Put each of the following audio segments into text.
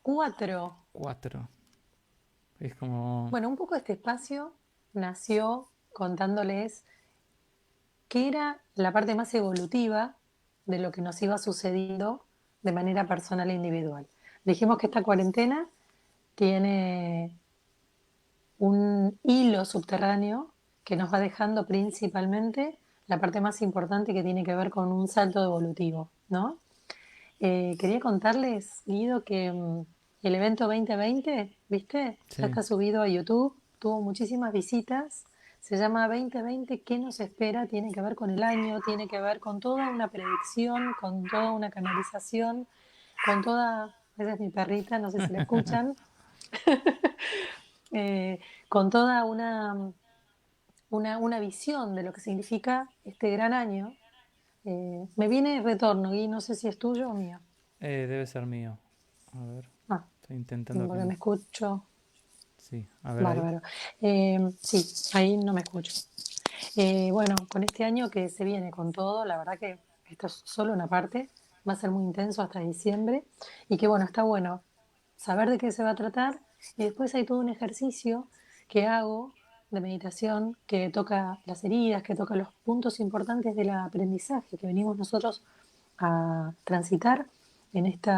Cuatro. 4. Es como... Bueno, un poco este espacio nació contándoles qué era la parte más evolutiva de lo que nos iba sucediendo de manera personal e individual. Dijimos que esta cuarentena tiene un hilo subterráneo que nos va dejando principalmente la parte más importante que tiene que ver con un salto evolutivo, ¿no? Quería contarles, Guido, que el evento 2020, ¿viste? Ya Sí. está subido a YouTube, tuvo muchísimas visitas, se llama 2020, ¿qué nos espera? Tiene que ver con el año, tiene que ver con toda una predicción, con toda una canalización, con toda, esa es mi perrita, no sé si la escuchan, eh, con toda una visión de lo que significa este gran año. Me viene el retorno y no sé si es tuyo o mío. Debe ser mío. A ver. Ah, Estoy intentando que... porque me escucho. Sí, a ver ahí. Bárbaro. Sí, ahí no me escucho. Bueno, con este año que se viene con todo, la verdad que esto es solo una parte, va a ser muy intenso hasta diciembre y que bueno, está bueno saber de qué se va a tratar y después hay todo un ejercicio que hago de meditación que toca las heridas, que toca los puntos importantes del aprendizaje que venimos nosotros a transitar en este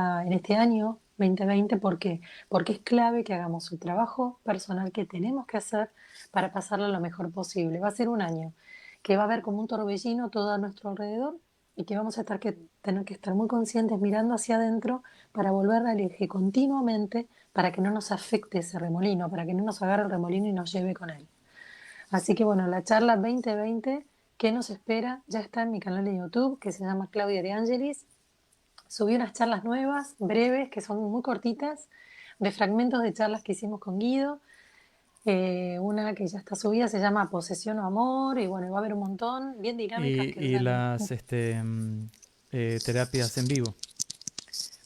año 2020. ¿Por qué? Porque es clave que hagamos el trabajo personal que tenemos que hacer para pasarlo lo mejor posible. Va a ser un año que va a haber como un torbellino todo a nuestro alrededor y que vamos a tener que estar muy conscientes mirando hacia adentro para volver al eje continuamente para que no nos afecte ese remolino, para que no nos agarre el remolino y nos lleve con él. Así que bueno, la charla 2020, ¿qué nos espera? Ya está en mi canal de YouTube que se llama Claudia de Angelis. Subí unas charlas nuevas, breves, que son muy cortitas, de fragmentos de charlas que hicimos con Guido. Una que ya está subida se llama Posesión o Amor, y bueno, va a haber un montón, bien dinámicas, que Y duran. las terapias en vivo.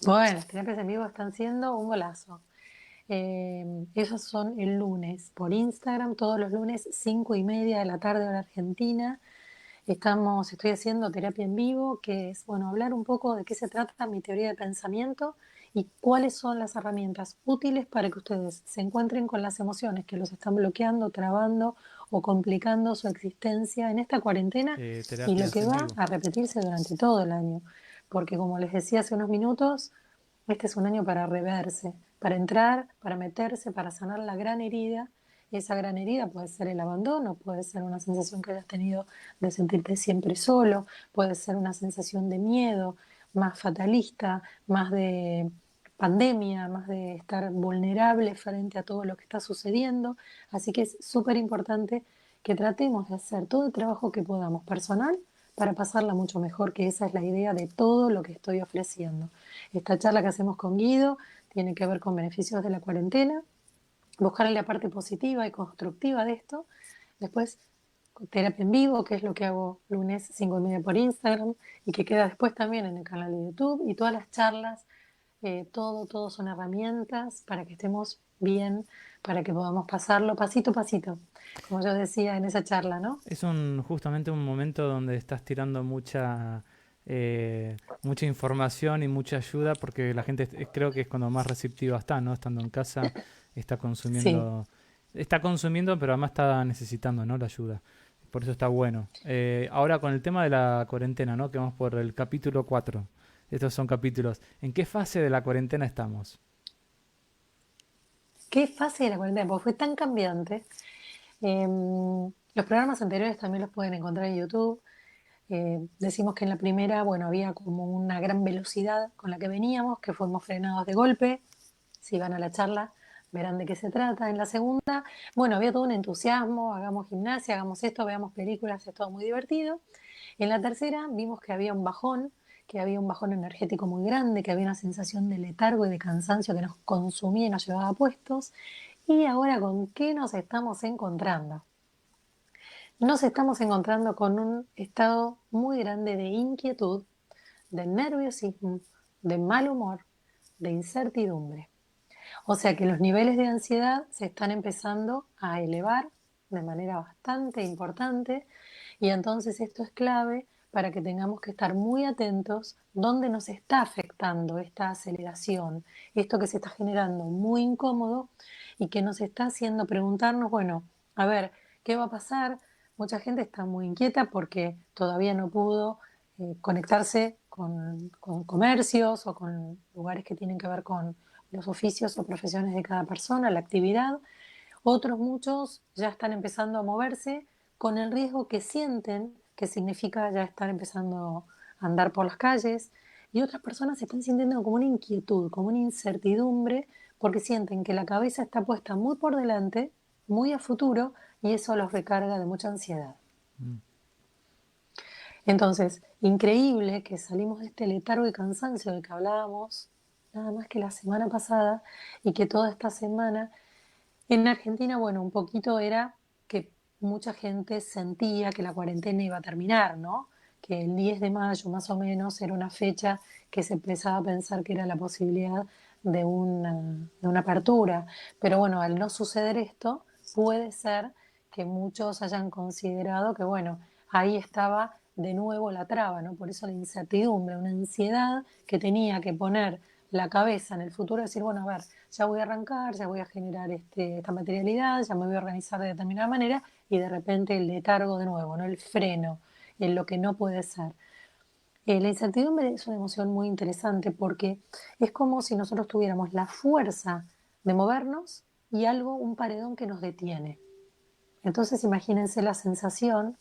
Bueno, las terapias en vivo están siendo un golazo. Esos son el lunes por Instagram, todos los lunes 5:30 de la tarde hora Argentina. Estoy haciendo terapia en vivo, que es, bueno, hablar un poco de qué se trata mi teoría de pensamiento y cuáles son las herramientas útiles para que ustedes se encuentren con las emociones que los están bloqueando, trabando o complicando su existencia en esta cuarentena y lo Terapias que en va vivo. a repetirse durante todo el año. Porque como les decía hace unos minutos, este es un año para reverse, para entrar, para meterse, para sanar la gran herida. Y esa gran herida puede ser el abandono, puede ser una sensación que hayas tenido de sentirte siempre solo, puede ser una sensación de miedo, más fatalista, más de pandemia, más de estar vulnerable frente a todo lo que está sucediendo. Así que es súper importante que tratemos de hacer todo el trabajo que podamos personal para pasarla mucho mejor, que esa es la idea de todo lo que estoy ofreciendo. Esta charla que hacemos con Guido tiene que ver con beneficios de la cuarentena, buscarle la parte positiva y constructiva de esto. Después, terapia en vivo, que es lo que hago lunes 5:30 por Instagram y que queda después también en el canal de YouTube. Y todas las charlas, todo son herramientas para que estemos bien, para que podamos pasarlo pasito a pasito, como yo decía en esa charla, ¿no? Es justamente un momento donde estás tirando mucha información y mucha ayuda porque la gente creo que es cuando más receptiva está, ¿no? Estando en casa, está Sí. consumiendo, está consumiendo, pero además está necesitando, ¿no? La ayuda. Por eso está bueno. Ahora con el tema de la cuarentena, ¿no? Que vamos por el capítulo 4. Estos son capítulos. ¿En qué fase de la cuarentena estamos? Qué fácil de la cuarentena, porque fue tan cambiante. Los programas anteriores también los pueden encontrar en YouTube. Decimos que en la primera, bueno, había como una gran velocidad con la que veníamos, que fuimos frenados de golpe. Si van a la charla, verán de qué se trata. En la segunda, bueno, había todo un entusiasmo, hagamos gimnasia, hagamos esto, veamos películas, es todo muy divertido. En la tercera vimos que había un bajón energético muy grande, que había una sensación de letargo y de cansancio que nos consumía y nos llevaba puestos. Y ahora, ¿con qué nos estamos encontrando? Nos estamos encontrando con un estado muy grande de inquietud, de nerviosismo, de mal humor, de incertidumbre. O sea que los niveles de ansiedad se están empezando a elevar de manera bastante importante y entonces esto es clave para que tengamos que estar muy atentos dónde nos está afectando notando esta aceleración, esto que se está generando muy incómodo y que nos está haciendo preguntarnos, bueno, a ver, ¿qué va a pasar? Mucha gente está muy inquieta porque todavía no pudo conectarse con comercios o con lugares que tienen que ver con los oficios o profesiones de cada persona, la actividad. Otros muchos ya están empezando a moverse con el riesgo que sienten, que significa ya estar empezando a andar por las calles, y otras personas están sintiendo como una inquietud, como una incertidumbre, porque sienten que la cabeza está puesta muy por delante, muy a futuro, y eso los recarga de mucha ansiedad. Mm. Entonces, increíble que salimos de este letargo y cansancio del que hablábamos nada más que la semana pasada y que toda esta semana en Argentina, bueno, un poquito era que mucha gente sentía que la cuarentena iba a terminar, ¿no? Que el 10 de mayo más o menos era una fecha que se empezaba a pensar que era la posibilidad de una apertura. Pero bueno, al no suceder esto, puede ser que muchos hayan considerado que, bueno, ahí estaba de nuevo la traba, ¿no? Por eso la incertidumbre, una ansiedad que tenía que poner la cabeza en el futuro y decir, bueno, a ver, ya voy a arrancar, ya voy a generar esta materialidad, ya me voy a organizar de determinada manera y de repente el letargo de nuevo, ¿no? El freno, en lo que no puede ser. La incertidumbre es una emoción muy interesante porque es como si nosotros tuviéramos la fuerza de movernos y algo, un paredón que nos detiene. Entonces imagínense la sensación,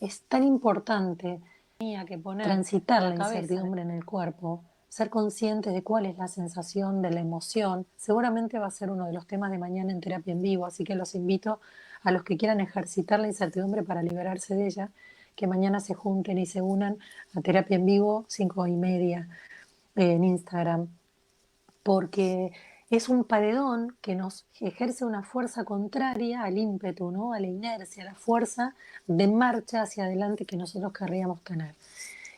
es tan importante tenía que poner transitar la incertidumbre en el cuerpo, ser conscientes de cuál es la sensación de la emoción. Seguramente va a ser uno de los temas de mañana en terapia en vivo, así que los invito a los que quieran ejercitar la incertidumbre para liberarse de ella, que mañana se junten y se unan a terapia en vivo 5:30 en Instagram, porque es un paredón que nos ejerce una fuerza contraria al ímpetu, ¿no? A la inercia, a la fuerza de marcha hacia adelante que nosotros querríamos tener.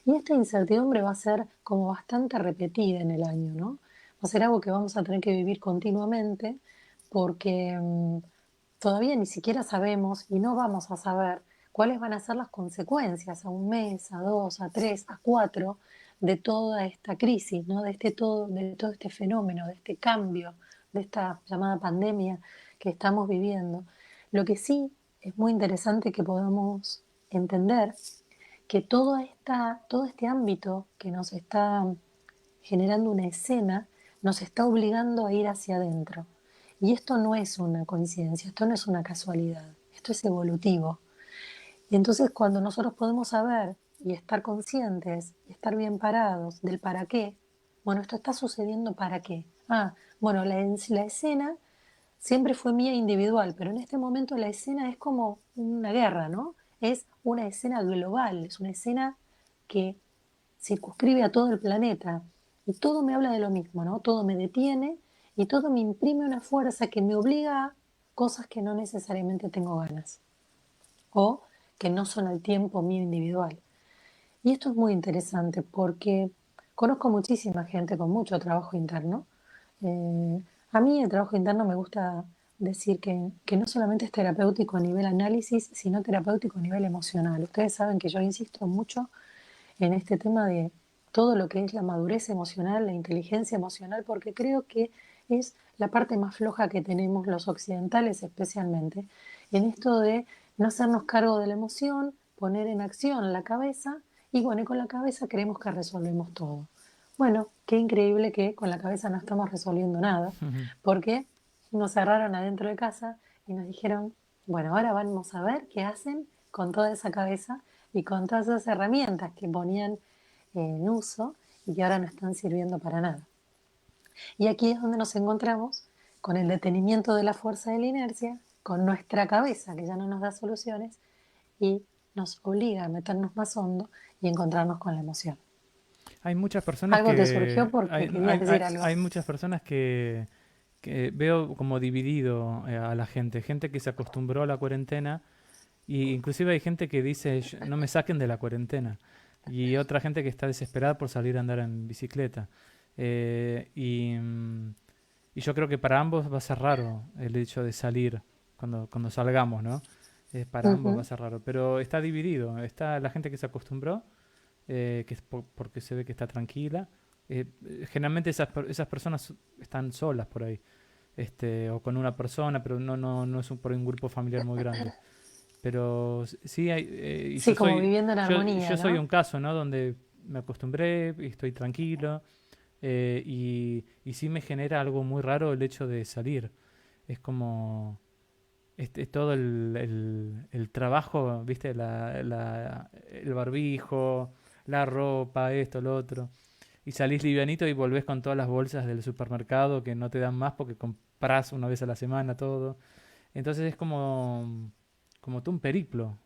Y esta incertidumbre va a ser como bastante repetida en el año, ¿no? Va a ser algo que vamos a tener que vivir continuamente porque todavía ni siquiera sabemos y no vamos a saber cuáles van a ser las consecuencias a un mes, a dos, a tres, a cuatro de toda esta crisis, ¿no? De todo este fenómeno, de este cambio, de esta llamada pandemia que estamos viviendo. Lo que sí es muy interesante que podamos entender que todo este ámbito que nos está generando una escena nos está obligando a ir hacia adentro. Y esto no es una coincidencia, esto no es una casualidad, esto es evolutivo. Y entonces cuando nosotros podemos saber y estar conscientes y estar bien parados del para qué, bueno, esto está sucediendo para qué. Bueno, la escena siempre fue mía individual, pero en este momento la escena es como una guerra, ¿no? Es una escena global, es una escena que circunscribe a todo el planeta y todo me habla de lo mismo, ¿no? Todo me detiene y todo me imprime una fuerza que me obliga a cosas que no necesariamente tengo ganas o que no son al tiempo mío individual. Y esto es muy interesante porque conozco muchísima gente con mucho trabajo interno. A mí el trabajo interno me gusta decir que no solamente es terapéutico a nivel análisis, sino terapéutico a nivel emocional. Ustedes saben que yo insisto mucho en este tema de todo lo que es la madurez emocional, la inteligencia emocional, porque creo que es la parte más floja que tenemos los occidentales especialmente, en esto de no hacernos cargo de la emoción, poner en acción la cabeza y bueno, y con la cabeza creemos que resolvemos todo. Bueno, qué increíble que con la cabeza no estamos resolviendo nada, porque nos cerraron adentro de casa y nos dijeron, bueno, ahora vamos a ver qué hacen con toda esa cabeza y con todas esas herramientas que ponían en uso y que ahora no están sirviendo para nada. Y aquí es donde nos encontramos con el detenimiento de la fuerza de la inercia, con nuestra cabeza que ya no nos da soluciones y nos obliga a meternos más hondo y encontrarnos con la emoción. Hay muchas personas Algo te surgió que porque querías decir algo. hay muchas personas que veo como dividido a la gente, gente que se acostumbró a la cuarentena y inclusive hay gente que dice No me saquen de la cuarentena", y otra gente que está desesperada por salir a andar en bicicleta. Eh, y, mm, y yo creo que para ambos va a ser raro el hecho de salir cuando salgamos, ¿no? Para ambos va a Ujú. ser raro, pero está dividido. Está la gente que se acostumbró, porque se ve que está tranquila, Generalmente esas personas están solas por ahí, o con una persona, pero no es por un grupo familiar muy grande. Pero sí hay, y Sí, como viviendo en yo armonía, soy ¿no? un caso, ¿no? Donde me acostumbré y estoy tranquilo, y sí me genera algo muy raro el hecho de salir. Es como todo el trabajo, ¿viste? El barbijo, la ropa, esto, lo otro. Y salís livianito y volvés con todas las bolsas del supermercado que no te dan más porque compras una vez a la semana todo. Entonces es como todo un periplo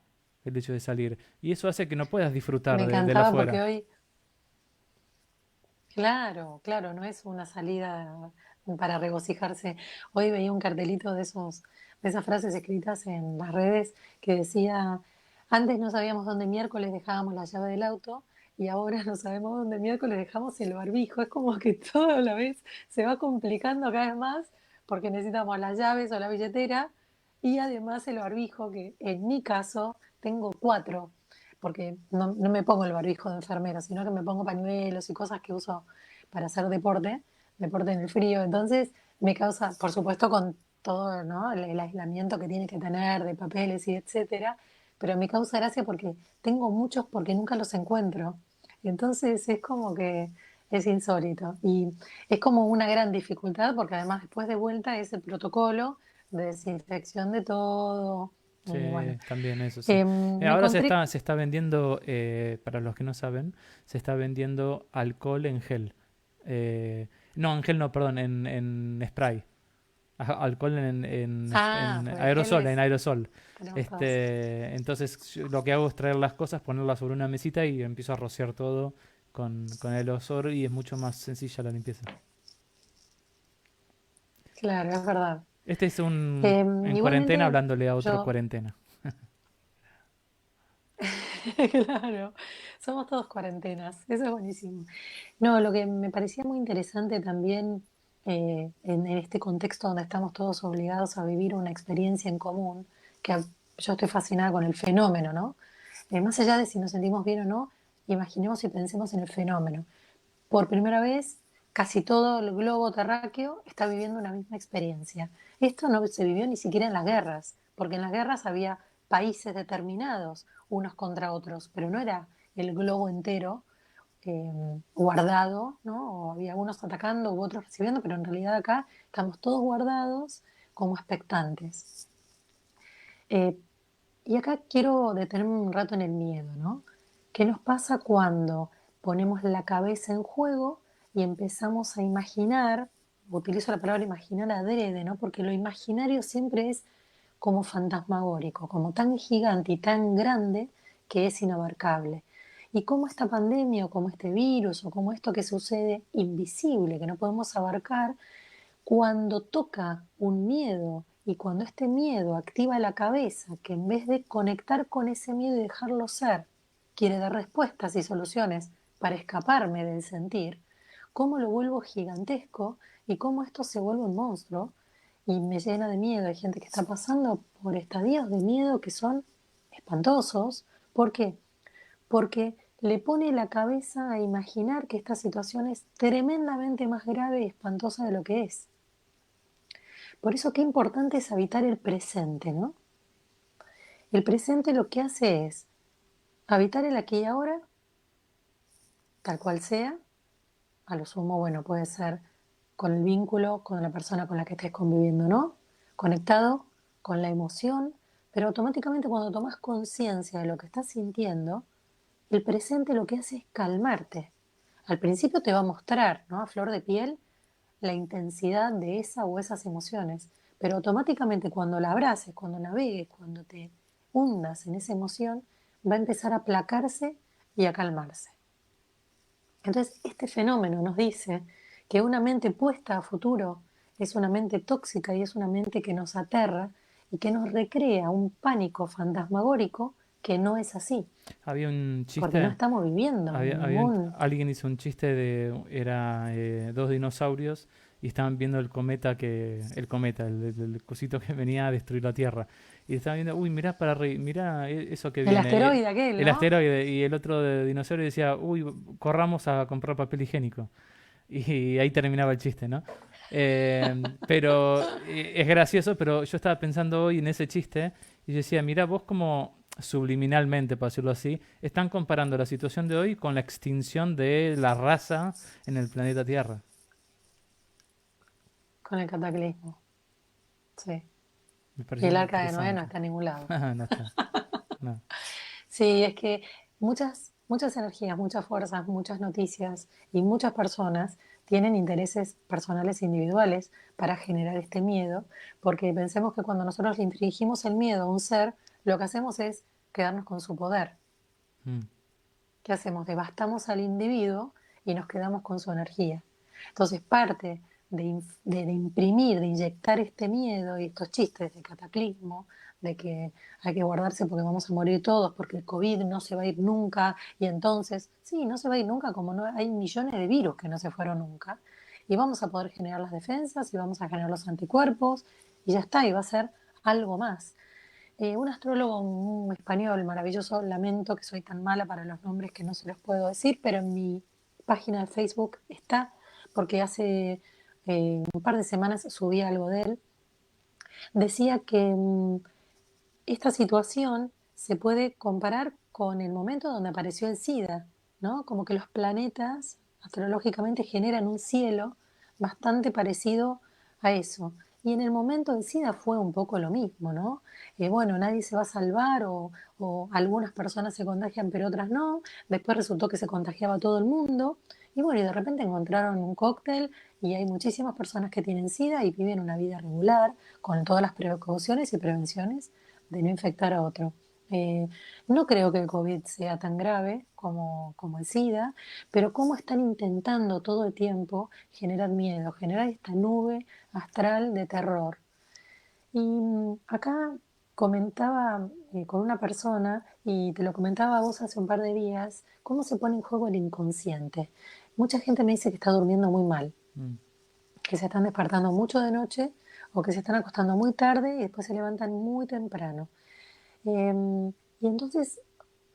el hecho de salir. Y eso hace que no puedas disfrutar Me del encantaba porque afuera. hoy, claro, claro, no es una salida para regocijarse. Hoy veía un cartelito de de esas frases escritas en las redes que decía, antes no sabíamos dónde miércoles dejábamos la llave del auto y ahora no sabemos dónde miércoles dejamos el barbijo. Es como que todo a la vez se va complicando cada vez más porque necesitamos las llaves o la billetera y además el barbijo, que en mi caso tengo cuatro, porque no me pongo el barbijo de enfermera, sino que me pongo pañuelos y cosas que uso para hacer deporte en el frío. Entonces me causa, por supuesto, con todo, ¿no? El aislamiento que tiene que tener de papeles y etcétera, pero me causa gracia porque tengo muchos porque nunca los encuentro. Entonces es como que es insólito y es como una gran dificultad porque además después de vuelta es el protocolo de desinfección de todo. Sí, Y bueno, también eso, sí. me Ahora encontré. se está vendiendo, para los que no saben, se está vendiendo alcohol en gel. No, en gel no, perdón, en spray. Alcohol Ah, en porque el gel aerosol, en es, aerosol. tenemos todos. Entonces lo que hago es traer las cosas, ponerlas sobre una mesita y empiezo a rociar todo con el aerosol y es mucho más sencilla la limpieza. Claro, es verdad. Este es un en cuarentena Igualmente, hablándole a otro yo, cuarentena. claro, somos todos cuarentenas, eso es buenísimo. No, lo que me parecía muy interesante también en este contexto donde estamos todos obligados a vivir una experiencia en común, yo estoy fascinada con el fenómeno, ¿no? Más allá de si nos sentimos bien o no, imaginemos y pensemos en el fenómeno. Por primera vez, casi todo el globo terráqueo está viviendo una misma experiencia. Esto no se vivió ni siquiera en las guerras, porque en las guerras había países determinados, unos contra otros, pero no era el globo entero guardado, ¿no? O había unos atacando u otros recibiendo, pero en realidad acá estamos todos guardados como expectantes. Eh, y acá quiero detenerme un rato en el miedo, ¿no? ¿Qué nos pasa cuando ponemos la cabeza en juego y empezamos a imaginar? Utilizo la palabra imaginar adrede, ¿no? Porque lo imaginario siempre es como fantasmagórico, como tan gigante y tan grande que es inabarcable. Y como esta pandemia o como este virus o como esto que sucede invisible, que no podemos abarcar, cuando toca un miedo y cuando este miedo activa la cabeza, que en vez de conectar con ese miedo y dejarlo ser, quiere dar respuestas y soluciones para escaparme del sentir, cómo lo vuelvo gigantesco y cómo esto se vuelve un monstruo y me llena de miedo. Hay gente que está pasando por estadios de miedo que son espantosos. ¿Por qué? Porque le pone la cabeza a imaginar que esta situación es tremendamente más grave y espantosa de lo que es. Por eso qué importante es habitar el presente, ¿no? El presente lo que hace es habitar el aquí y ahora, tal cual sea, a lo sumo, bueno, puede ser con el vínculo, con la persona con la que estés conviviendo, ¿no? Conectado con la emoción, pero automáticamente cuando tomas conciencia de lo que estás sintiendo, el presente lo que hace es calmarte. Al principio te va a mostrar, ¿no? A flor de piel, la intensidad de esa o esas emociones, pero automáticamente cuando la abraces, cuando navegues, cuando te hundas en esa emoción, va a empezar a aplacarse y a calmarse. Entonces, este fenómeno nos dice que una mente puesta a futuro es una mente tóxica y es una mente que nos aterra y que nos recrea un pánico fantasmagórico que no es así, Había un porque no chiste, estamos viviendo ningún. alguien hizo un chiste era dos dinosaurios y estaban viendo el cometa, el cosito que venía a destruir la Tierra. Y estaban viendo, uy, mirá para arriba, mirá eso que El viene, asteroide aquel, el ¿no? asteroide. Y el otro dinosaurio decía, uy, corramos a comprar papel higiénico. Y ahí terminaba el chiste, ¿no? Pero es gracioso, pero yo estaba pensando hoy en ese chiste y yo decía, mira, vos como subliminalmente, para decirlo así, están comparando la situación de hoy con la extinción de la raza en el planeta Tierra. Con el cataclismo, sí. Me Y pareció el muy arca de Noé no interesante. está en ningún lado. No está, no. Sí, es que muchas energías, muchas fuerzas, muchas noticias y muchas personas tienen intereses personales e individuales para generar este miedo, porque pensemos que cuando nosotros le infligimos el miedo a un ser, lo que hacemos es quedarnos con su poder. Mm. ¿Qué hacemos? Devastamos al individuo y nos quedamos con su energía. Entonces, parte de imprimir, de inyectar este miedo y estos chistes de cataclismo, de que hay que guardarse porque vamos a morir todos, porque el COVID no se va a ir nunca, y entonces, sí, no se va a ir nunca, como no, hay millones de virus que no se fueron nunca, y vamos a poder generar las defensas, y vamos a generar los anticuerpos, y ya está, y va a ser algo más. Un astrólogo un español maravilloso, lamento que soy tan mala para los nombres que no se los puedo decir, pero en mi página de Facebook está, porque hace un par de semanas subí algo de él, decía que esta situación se puede comparar con el momento donde apareció el SIDA, ¿no? Como que los planetas astrológicamente generan un cielo bastante parecido a eso. Y en el momento del SIDA fue un poco lo mismo, ¿no? Bueno, nadie se va a salvar o algunas personas se contagian pero otras no. Después resultó que se contagiaba todo el mundo. Y bueno, y de repente encontraron un cóctel y hay muchísimas personas que tienen SIDA y viven una vida regular con todas las precauciones y prevenciones de no infectar a otro. Eh, no creo que el COVID sea tan grave como el SIDA, pero cómo están intentando todo el tiempo generar miedo, generar esta nube astral de terror. Y acá comentaba con una persona, y te lo comentaba a vos hace un par de días, cómo se pone en juego el inconsciente. Mucha gente me dice que está durmiendo muy mal, Mm. que se están despertando mucho de noche o que se están acostando muy tarde y después se levantan muy temprano. Y entonces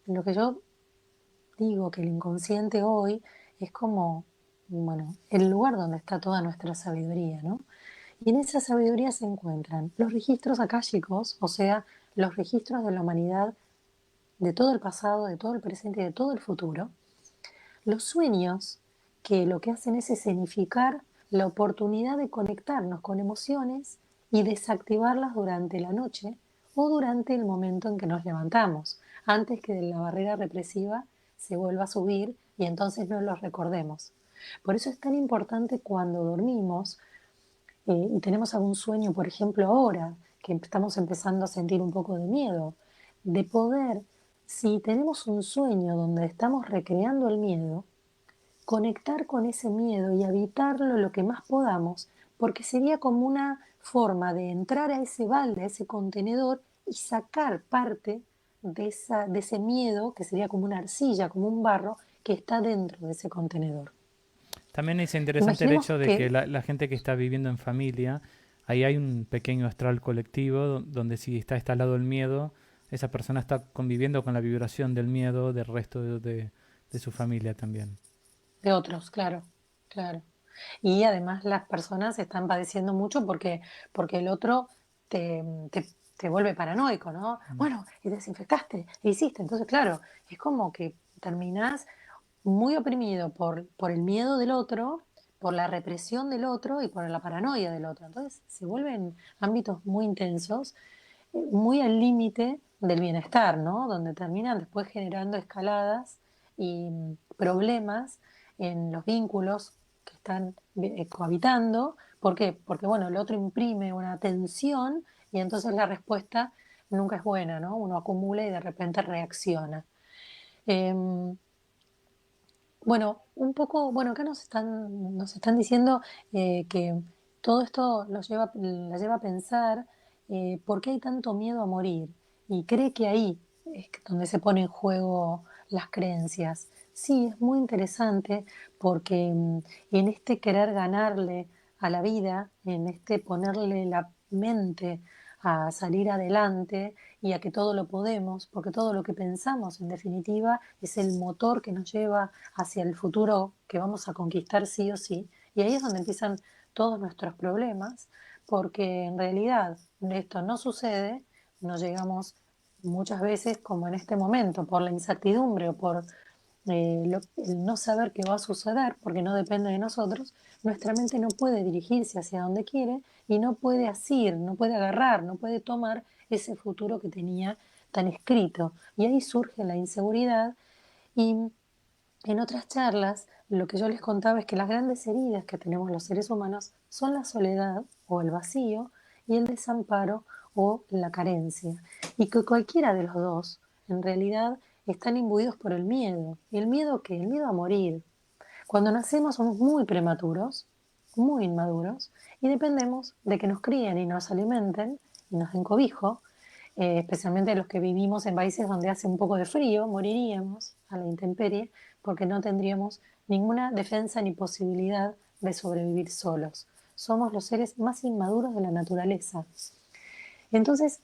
lo que yo digo que el inconsciente hoy es como, bueno, el lugar donde está toda nuestra sabiduría, ¿no? Y en esa sabiduría se encuentran los registros akáshicos, o sea, los registros de la humanidad, de todo el pasado, de todo el presente y de todo el futuro. Los sueños, que lo que hacen es escenificar la oportunidad de conectarnos con emociones y desactivarlas durante la noche o durante el momento en que nos levantamos, antes que la barrera represiva se vuelva a subir y entonces no los recordemos. Por eso es tan importante cuando dormimos y tenemos algún sueño, por ejemplo ahora, que estamos empezando a sentir un poco de miedo, de poder, si tenemos un sueño donde estamos recreando el miedo, conectar con ese miedo y habitarlo lo que más podamos, porque sería como una forma de entrar a ese balde, a ese contenedor y sacar parte de ese miedo, que sería como una arcilla, como un barro, que está dentro de ese contenedor. También es interesante el Imaginemos hecho de que que, la gente que está viviendo en familia, ahí hay un pequeño astral colectivo donde si está instalado el miedo, esa persona está conviviendo con la vibración del miedo del resto de su familia también. de otros, claro, claro. Y además las personas están padeciendo mucho porque el otro te, te, te vuelve paranoico, ¿no? Mm. Bueno, y desinfectaste, e hiciste. Entonces, claro, es como que terminás muy oprimido por el miedo del otro, por la represión del otro y por la paranoia del otro. Entonces se vuelven ámbitos muy intensos, muy al límite del bienestar, ¿no? Donde terminan después generando escaladas y problemas en los vínculos que están cohabitando. ¿Por qué? Porque, bueno, el otro imprime una tensión y entonces la respuesta nunca es buena, ¿no? Uno acumula y de repente reacciona. Eh, bueno, un poco, bueno, acá nos están diciendo que todo esto la lleva a pensar por qué hay tanto miedo a morir y cree que ahí es donde se pone en juego las creencias. Sí, es muy interesante porque en este querer ganarle a la vida, en este ponerle la mente a salir adelante y a que todo lo podemos, porque todo lo que pensamos, en definitiva, es el motor que nos lleva hacia el futuro que vamos a conquistar sí o sí. Y ahí es donde empiezan todos nuestros problemas, porque en realidad esto no sucede, no llegamos muchas veces como en este momento, por la incertidumbre o por el no saber qué va a suceder, porque no depende de nosotros, nuestra mente no puede dirigirse hacia donde quiere y no puede asir, no puede agarrar, no puede tomar ese futuro que tenía tan escrito. Y ahí surge la inseguridad y en otras charlas lo que yo les contaba es que las grandes heridas que tenemos los seres humanos son la soledad o el vacío y el desamparo o la carencia. Y que cualquiera de los dos, en realidad, están imbuidos por el miedo. ¿Y el miedo qué? El miedo a morir. Cuando nacemos somos muy prematuros, muy inmaduros, y dependemos de que nos críen y nos alimenten y nos den cobijo, especialmente los que vivimos en países donde hace un poco de frío, moriríamos a la intemperie porque no tendríamos ninguna defensa ni posibilidad de sobrevivir solos. Somos los seres más inmaduros de la naturaleza. Entonces,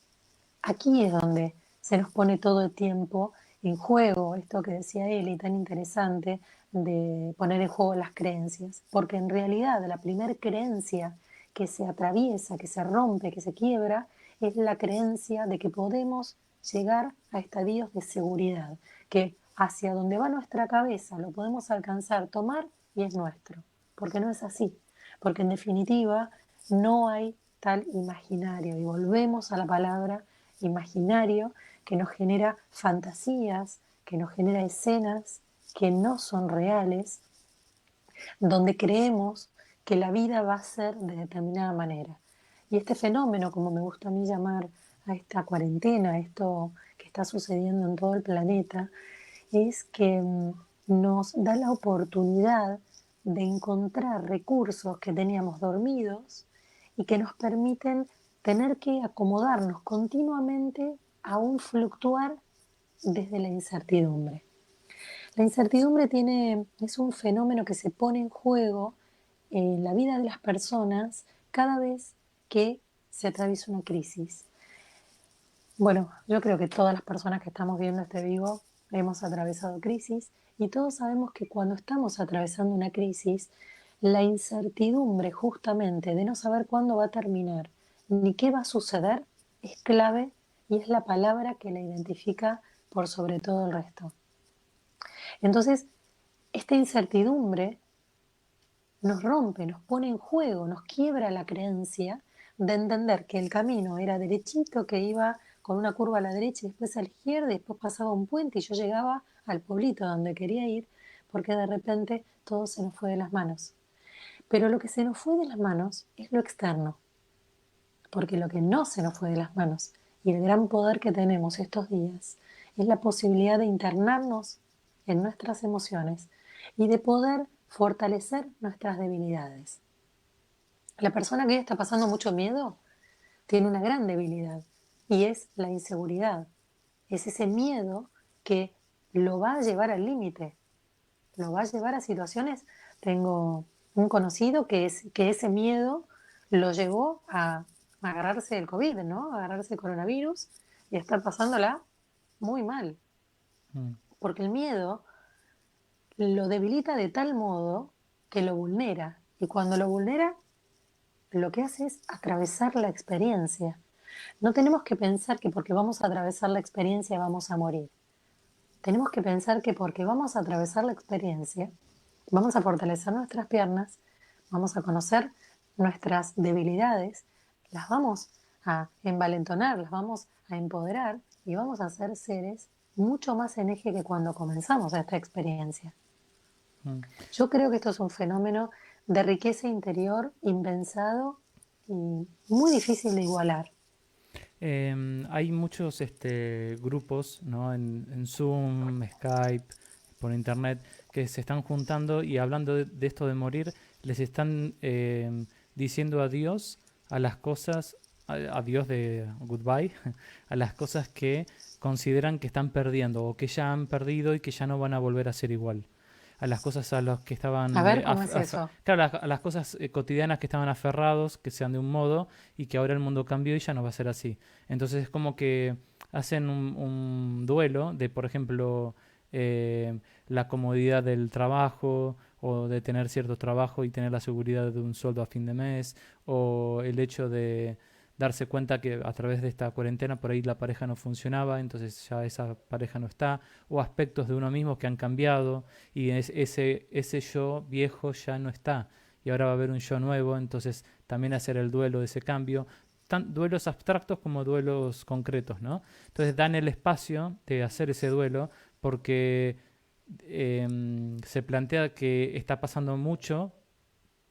aquí es donde se nos pone todo el tiempo en juego, esto que decía Eli, tan interesante, de poner en juego las creencias, porque en realidad la primer creencia que se atraviesa, que se rompe, que se quiebra, es la creencia de que podemos llegar a estadios de seguridad, que hacia donde va nuestra cabeza lo podemos alcanzar, tomar y es nuestro, porque no es así, porque en definitiva no hay tal imaginario y volvemos a la palabra imaginario que nos genera fantasías, que nos genera escenas que no son reales, donde creemos que la vida va a ser de determinada manera. Y este fenómeno, como me gusta a mí llamar a esta cuarentena, esto que está sucediendo en todo el planeta, es que nos da la oportunidad de encontrar recursos que teníamos dormidos y que nos permiten tener que acomodarnos continuamente a un fluctuar desde la incertidumbre. La incertidumbre es un fenómeno que se pone en juego en la vida de las personas cada vez que se atraviesa una crisis. Bueno, yo creo que todas las personas que estamos viendo este vivo hemos atravesado crisis y todos sabemos que cuando estamos atravesando una crisis, la incertidumbre justamente de no saber cuándo va a terminar ni qué va a suceder es clave y es la palabra que la identifica por sobre todo el resto. Entonces, esta incertidumbre nos rompe, nos pone en juego, nos quiebra la creencia de entender que el camino era derechito, que iba con una curva a la derecha y después a la izquierda, y después pasaba un puente y yo llegaba al pueblito donde quería ir, porque de repente todo se nos fue de las manos. Pero lo que se nos fue de las manos es lo externo, porque lo que no se nos fue de las manos y el gran poder que tenemos estos días es la posibilidad de internarnos en nuestras emociones y de poder fortalecer nuestras debilidades. La persona que hoy está pasando mucho miedo tiene una gran debilidad y es la inseguridad. Es ese miedo que lo va a llevar al límite, lo va a llevar a situaciones. Tengo un conocido que ese miedo lo llevó a agarrarse del COVID, ¿no? A agarrarse el coronavirus y a estar pasándola muy mal, Mm. porque el miedo lo debilita de tal modo que lo vulnera. Y cuando lo vulnera, lo que hace es atravesar la experiencia. No tenemos que pensar que porque vamos a atravesar la experiencia vamos a morir. Tenemos que pensar que porque vamos a atravesar la experiencia, vamos a fortalecer nuestras piernas, vamos a conocer nuestras debilidades, las vamos a envalentonar, las vamos a empoderar y vamos a ser seres mucho más en eje que cuando comenzamos esta experiencia. Mm. Yo creo que esto es un fenómeno de riqueza interior impensado y muy difícil de igualar. Hay muchos grupos, ¿no? En Zoom, Skype, por internet, que se están juntando y hablando de esto de morir, les están diciendo adiós a las cosas, adiós de goodbye, a las cosas que consideran que están perdiendo o que ya han perdido y que ya no van a volver a ser igual. a las cosas a las que A estaban, ver, ¿cómo es eso? claro, a las cosas cotidianas que estaban aferrados, que sean de un modo, y que ahora el mundo cambió y ya no va a ser así. Entonces es como que hacen un duelo de, por ejemplo, la comodidad del trabajo o de tener cierto trabajo y tener la seguridad de un sueldo a fin de mes, o el hecho de darse cuenta que a través de esta cuarentena por ahí la pareja no funcionaba, entonces ya esa pareja no está, o aspectos de uno mismo que han cambiado y ese yo viejo ya no está y ahora va a haber un yo nuevo, entonces también hacer el duelo de ese cambio, duelos abstractos como duelos concretos, ¿no? Entonces dan el espacio de hacer ese duelo porque se plantea que está pasando mucho,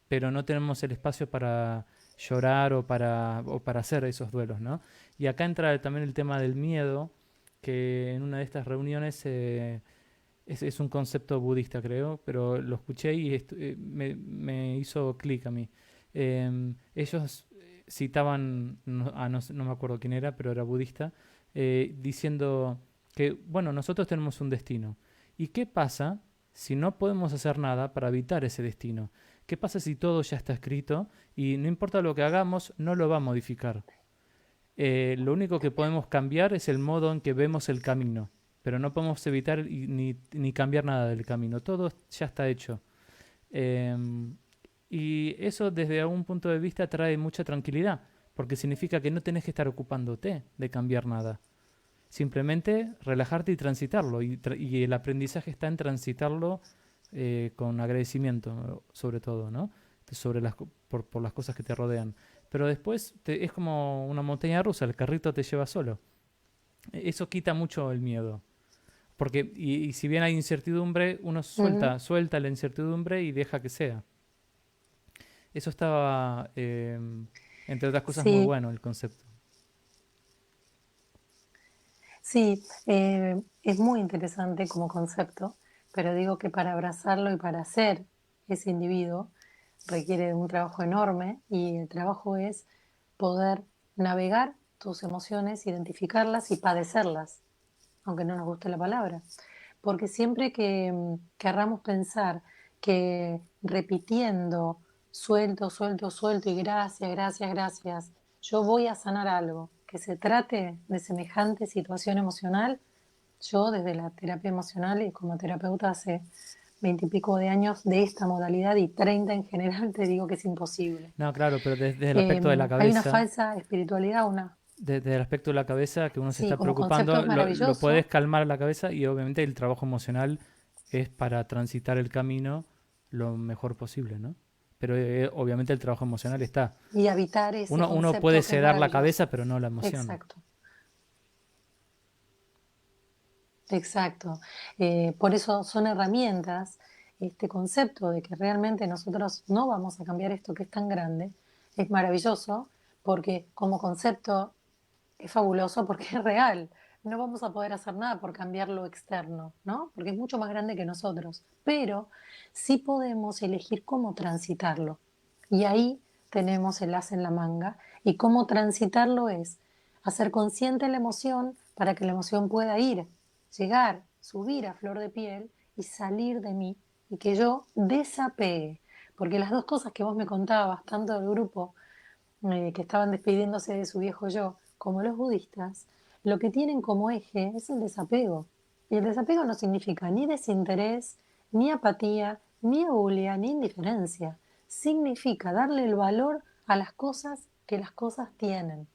pero no tenemos el espacio para llorar o para hacer esos duelos, ¿no? Y acá entra también el tema del miedo, que en una de estas reuniones es un concepto budista, creo, pero lo escuché y me hizo clic a mí. Ellos citaban, no me acuerdo quién era, pero era budista, diciendo que, bueno, nosotros tenemos un destino. ¿Y qué pasa si no podemos hacer nada para evitar ese destino? ¿Qué pasa si todo ya está escrito y no importa lo que hagamos, no lo va a modificar? Lo único que podemos cambiar es el modo en que vemos el camino, pero no podemos evitar ni cambiar nada del camino. Todo ya está hecho. Eh, y eso desde algún punto de vista trae mucha tranquilidad, porque significa que no tenés que estar ocupándote de cambiar nada. Simplemente relajarte y transitarlo. Y el aprendizaje está en transitarlo con agradecimiento, sobre todo, ¿no? Sobre por las cosas que te rodean. Pero después es como una montaña rusa, el carrito te lleva solo. Eso quita mucho el miedo. Porque, y si bien hay incertidumbre, uno Ujú. suelta la incertidumbre y deja que sea. Eso estaba, entre otras cosas, muy Sí, bueno el concepto. sí, es muy interesante como concepto, pero digo que para abrazarlo y para ser ese individuo requiere de un trabajo enorme y el trabajo es poder navegar tus emociones, identificarlas y padecerlas, aunque no nos guste la palabra. Porque siempre que querramos pensar que repitiendo suelto, suelto, suelto y gracias, gracias, gracias, yo voy a sanar algo, que se trate de semejante situación emocional, yo desde la terapia emocional y como terapeuta hace 20 y pico de años de esta modalidad y 30 en general, te digo que es imposible. No, claro, pero desde el aspecto de la Hay una cabeza, falsa espiritualidad, una, desde el aspecto de la cabeza que uno se sí, está como concepto preocupando, es lo puedes maravilloso. calmar la cabeza y obviamente el trabajo emocional es para transitar el camino lo mejor posible, ¿no? Pero obviamente el trabajo emocional está. Y habitar ese Uno puede concepto que es sedar la maravilloso. cabeza, pero no la emoción. Exacto, exacto. Por eso son herramientas, este concepto de que realmente nosotros no vamos a cambiar esto que es tan grande, es maravilloso, porque como concepto es fabuloso porque es real. No vamos a poder hacer nada por cambiar lo externo, ¿no? Porque es mucho más grande que nosotros. Pero sí podemos elegir cómo transitarlo. Y ahí tenemos el as en la manga. Y cómo transitarlo es hacer consciente la emoción para que la emoción pueda ir, llegar, subir a flor de piel y salir de mí y que yo desapegue. Porque las dos cosas que vos me contabas, tanto del grupo que estaban despidiéndose de su viejo yo, como los budistas, lo que tienen como eje es el desapego. Y el desapego no significa ni desinterés, ni apatía, ni abulia, ni indiferencia. Significa darle el valor a las cosas que las cosas tienen.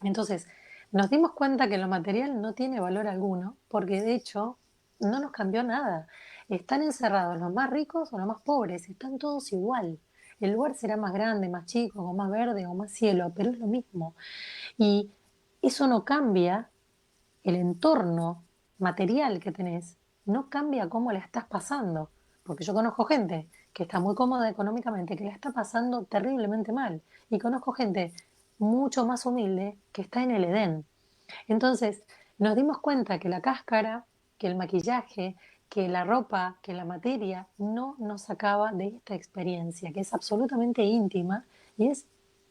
Entonces, nos dimos cuenta que lo material no tiene valor alguno, porque de hecho no nos cambió nada. Están encerrados los más ricos o los más pobres, están todos igual. El lugar será más grande, más chico, o más verde o más cielo, pero es lo mismo. Y eso no cambia el entorno material que tenés, no cambia cómo la estás pasando. Porque yo conozco gente que está muy cómoda económicamente, que la está pasando terriblemente mal. Y conozco gente mucho más humilde que está en el Edén. Entonces, nos dimos cuenta que la cáscara, que el maquillaje, que la ropa, que la materia no nos sacaba de esta experiencia, que es absolutamente íntima y es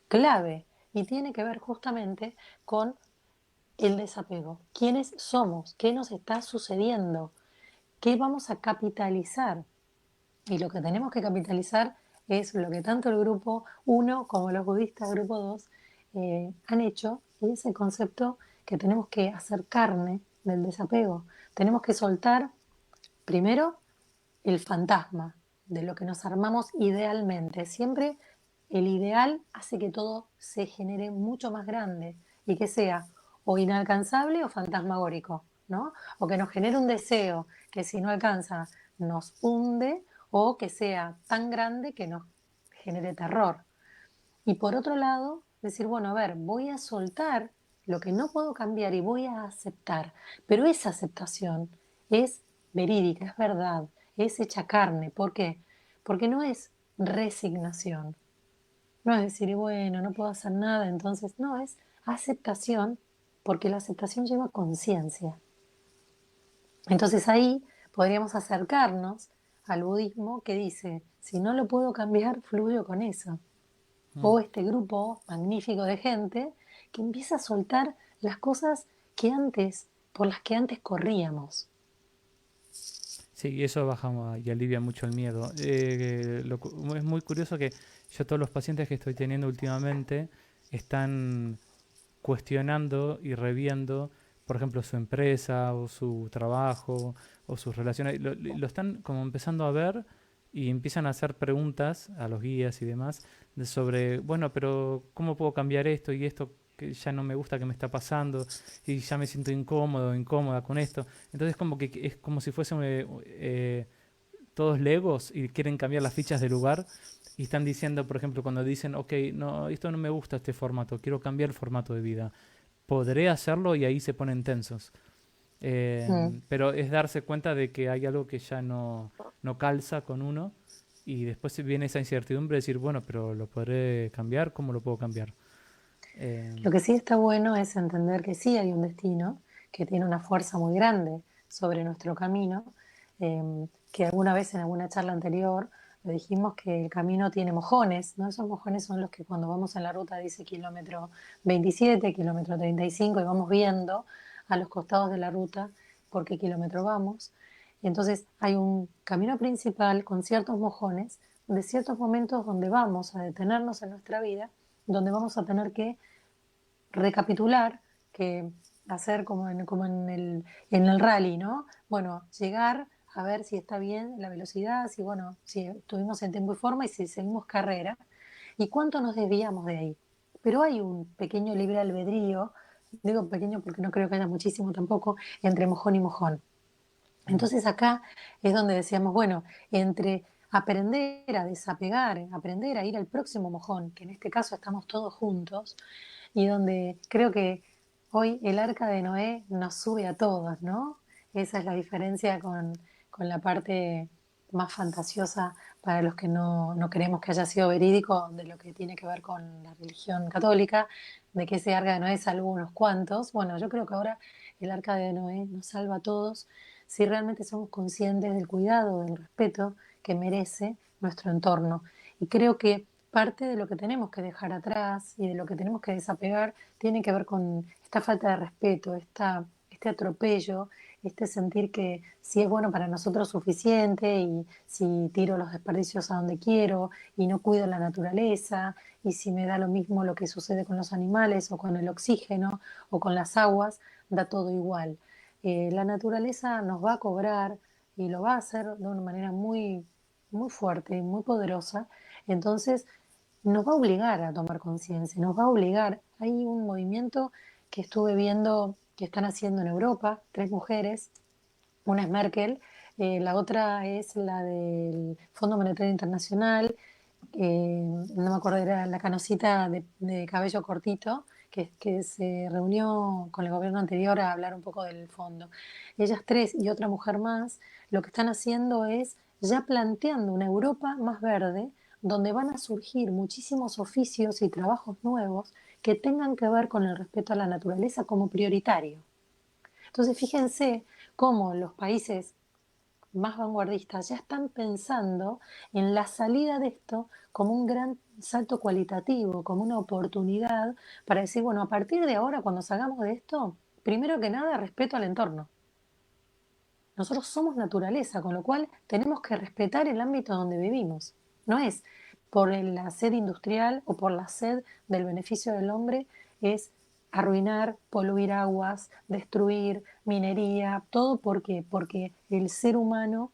clave y tiene que ver justamente con el desapego. ¿Quiénes somos? ¿Qué nos está sucediendo? ¿Qué vamos a capitalizar? Y lo que tenemos que capitalizar es lo que tanto el grupo uno como los budistas grupo 2 han hecho, y es el concepto que tenemos que hacer carne del desapego. Tenemos que soltar primero el fantasma de lo que nos armamos idealmente. Siempre el ideal hace que todo se genere mucho más grande y que sea o inalcanzable o fantasmagórico, ¿no? O que nos genere un deseo que si no alcanza nos hunde o que sea tan grande que nos genere terror. Y por otro lado, decir, bueno, a ver, voy a soltar lo que no puedo cambiar y voy a aceptar. Pero esa aceptación es verídica, es verdad, es hecha carne. ¿Por qué? Porque no es resignación. No es decir, bueno, no puedo hacer nada, entonces no, es aceptación, porque la aceptación lleva conciencia. Entonces ahí podríamos acercarnos al budismo que dice, si no lo puedo cambiar, fluyo con eso. Mm. O este grupo magnífico de gente que empieza a soltar las cosas que antes, por las que antes corríamos. Sí, y eso y alivia mucho el miedo. Es muy curioso que yo todos los pacientes que estoy teniendo últimamente están cuestionando y reviendo, por ejemplo, su empresa o su trabajo o sus relaciones. Lo están como empezando a ver y empiezan a hacer preguntas a los guías y demás sobre, bueno, pero ¿cómo puedo cambiar esto y esto que ya no me gusta que me está pasando y ya me siento incómodo, incómoda con esto? Entonces como que es como si fuesen todos legos y quieren cambiar las fichas de lugar y están diciendo, por ejemplo, cuando dicen, ok, no, esto no me gusta este formato, quiero cambiar el formato de vida. Podré hacerlo y ahí se ponen tensos. Mm. Pero es darse cuenta de que hay algo que ya no calza con uno y después viene esa incertidumbre de decir, bueno, pero ¿lo podré cambiar? ¿Cómo lo puedo cambiar? Eh, Lo que sí está bueno es entender que sí hay un destino que tiene una fuerza muy grande sobre nuestro camino, que alguna vez en alguna charla anterior lo dijimos que el camino tiene mojones, ¿no? Esos mojones son los que cuando vamos en la ruta dice kilómetro 27, kilómetro 35 y vamos viendo a los costados de la ruta por qué kilómetro vamos. Y entonces hay un camino principal con ciertos mojones de ciertos momentos donde vamos a detenernos en nuestra vida, donde vamos a tener que recapitular, que hacer en el rally, ¿no? Bueno, llegar a ver si está bien la velocidad, si bueno, si estuvimos en tiempo y forma y si seguimos carrera y cuánto nos desviamos de ahí. Pero hay un pequeño libre albedrío, digo pequeño porque no creo que haya muchísimo tampoco, entre mojón y mojón. mm, Entonces acá es donde decíamos, bueno, entre aprender a desapegar, aprender a ir al próximo mojón, que en este caso estamos todos juntos, y donde creo que hoy el arca de Noé nos sube a todos, ¿no? Esa es la diferencia con la parte más fantasiosa para los que no queremos que haya sido verídico de lo que tiene que ver con la religión católica, de que ese arca de Noé salvó unos cuantos. Bueno, yo creo que ahora el arca de Noé nos salva a todos si realmente somos conscientes del cuidado, del respeto que merece nuestro entorno. Y creo que parte de lo que tenemos que dejar atrás y de lo que tenemos que desapegar tiene que ver con esta falta de respeto, este atropello, este sentir que si es bueno para nosotros suficiente y si tiro los desperdicios a donde quiero y no cuido la naturaleza y si me da lo mismo lo que sucede con los animales o con el oxígeno o con las aguas, da todo igual. La naturaleza nos va a cobrar y lo va a hacer de una manera muy, muy fuerte y muy poderosa. Entonces, nos va a obligar a tomar conciencia, nos va a obligar. Hay un movimiento que estuve viendo que están haciendo en Europa, tres mujeres, una es Merkel, la otra es la del Fondo Monetario Internacional, no me acuerdo, era la canosita de cabello cortito, que se reunió con el gobierno anterior a hablar un poco del fondo. Ellas tres y otra mujer más, lo que están haciendo es ya planteando una Europa más verde, donde van a surgir muchísimos oficios y trabajos nuevos que tengan que ver con el respeto a la naturaleza como prioritario. Entonces, fíjense cómo los países más vanguardistas ya están pensando en la salida de esto como un gran salto cualitativo, como una oportunidad para decir, bueno, a partir de ahora, cuando salgamos de esto, primero que nada, respeto al entorno. nosotros somos naturaleza, con lo cual tenemos que respetar el ámbito donde vivimos. No es por la sed industrial o por la sed del beneficio del hombre, es arruinar, poluir aguas, destruir, minería, todo porque el ser humano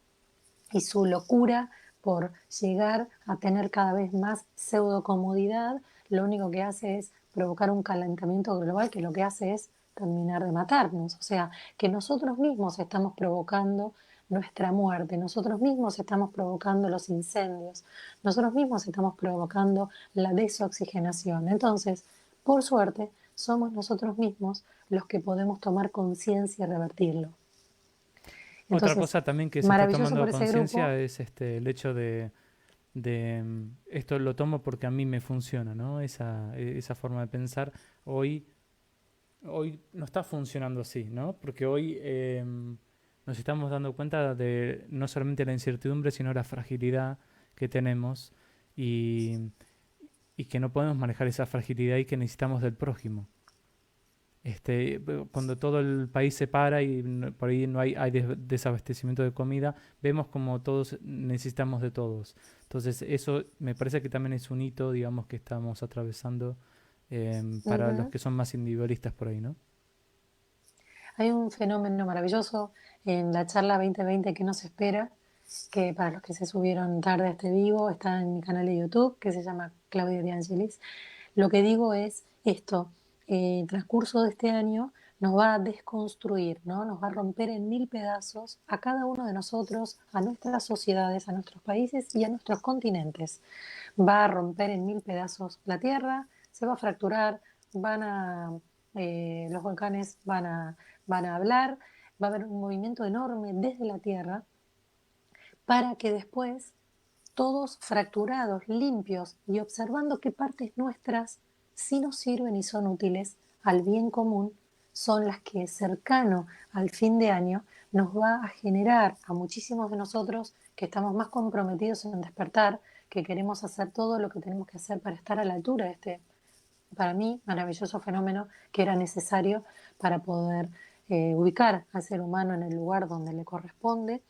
y su locura por llegar a tener cada vez más pseudo comodidad, lo único que hace es provocar un calentamiento global que lo que hace es terminar de matarnos. O sea, que nosotros mismos estamos provocando nuestra muerte, nosotros mismos estamos provocando los incendios, nosotros mismos estamos provocando la desoxigenación. Entonces, por suerte, somos nosotros mismos los que podemos tomar conciencia y revertirlo. Otra Entonces, cosa también que se está maravilloso tomando por ese conciencia grupo. es el hecho esto lo tomo porque a mí me funciona, ¿no? Esa forma de pensar hoy, hoy no está funcionando así, ¿no? Porque hoy nos estamos dando cuenta de no solamente la incertidumbre, sino la fragilidad que tenemos y, y que no podemos manejar esa fragilidad y que necesitamos del prójimo. Cuando todo el país se para y por ahí no hay desabastecimiento de comida, vemos como todos necesitamos de todos. Entonces eso me parece que también es un hito, digamos, que estamos atravesando para los Ujú. que son más individualistas por ahí, ¿no? Hay un fenómeno maravilloso en la charla 2020 que no se espera, que para los que se subieron tarde a este vivo está en mi canal de YouTube, que se llama Claudia De Angelis. Lo que digo es esto, el transcurso de este año nos va a desconstruir, ¿no? Nos va a romper en mil pedazos a cada uno de nosotros, a nuestras sociedades, a nuestros países y a nuestros continentes. Va a romper en mil pedazos la Tierra, se va a fracturar, los volcanes van a hablar, va a haber un movimiento enorme desde la Tierra para que después todos fracturados, limpios y observando qué partes nuestras sí nos sirven y son útiles al bien común, son las que cercano al fin de año nos va a generar a muchísimos de nosotros que estamos más comprometidos en despertar, que queremos hacer todo lo que tenemos que hacer para estar a la altura de este, para mí, maravilloso fenómeno que era necesario para poder ubicar al ser humano en el lugar donde le corresponde.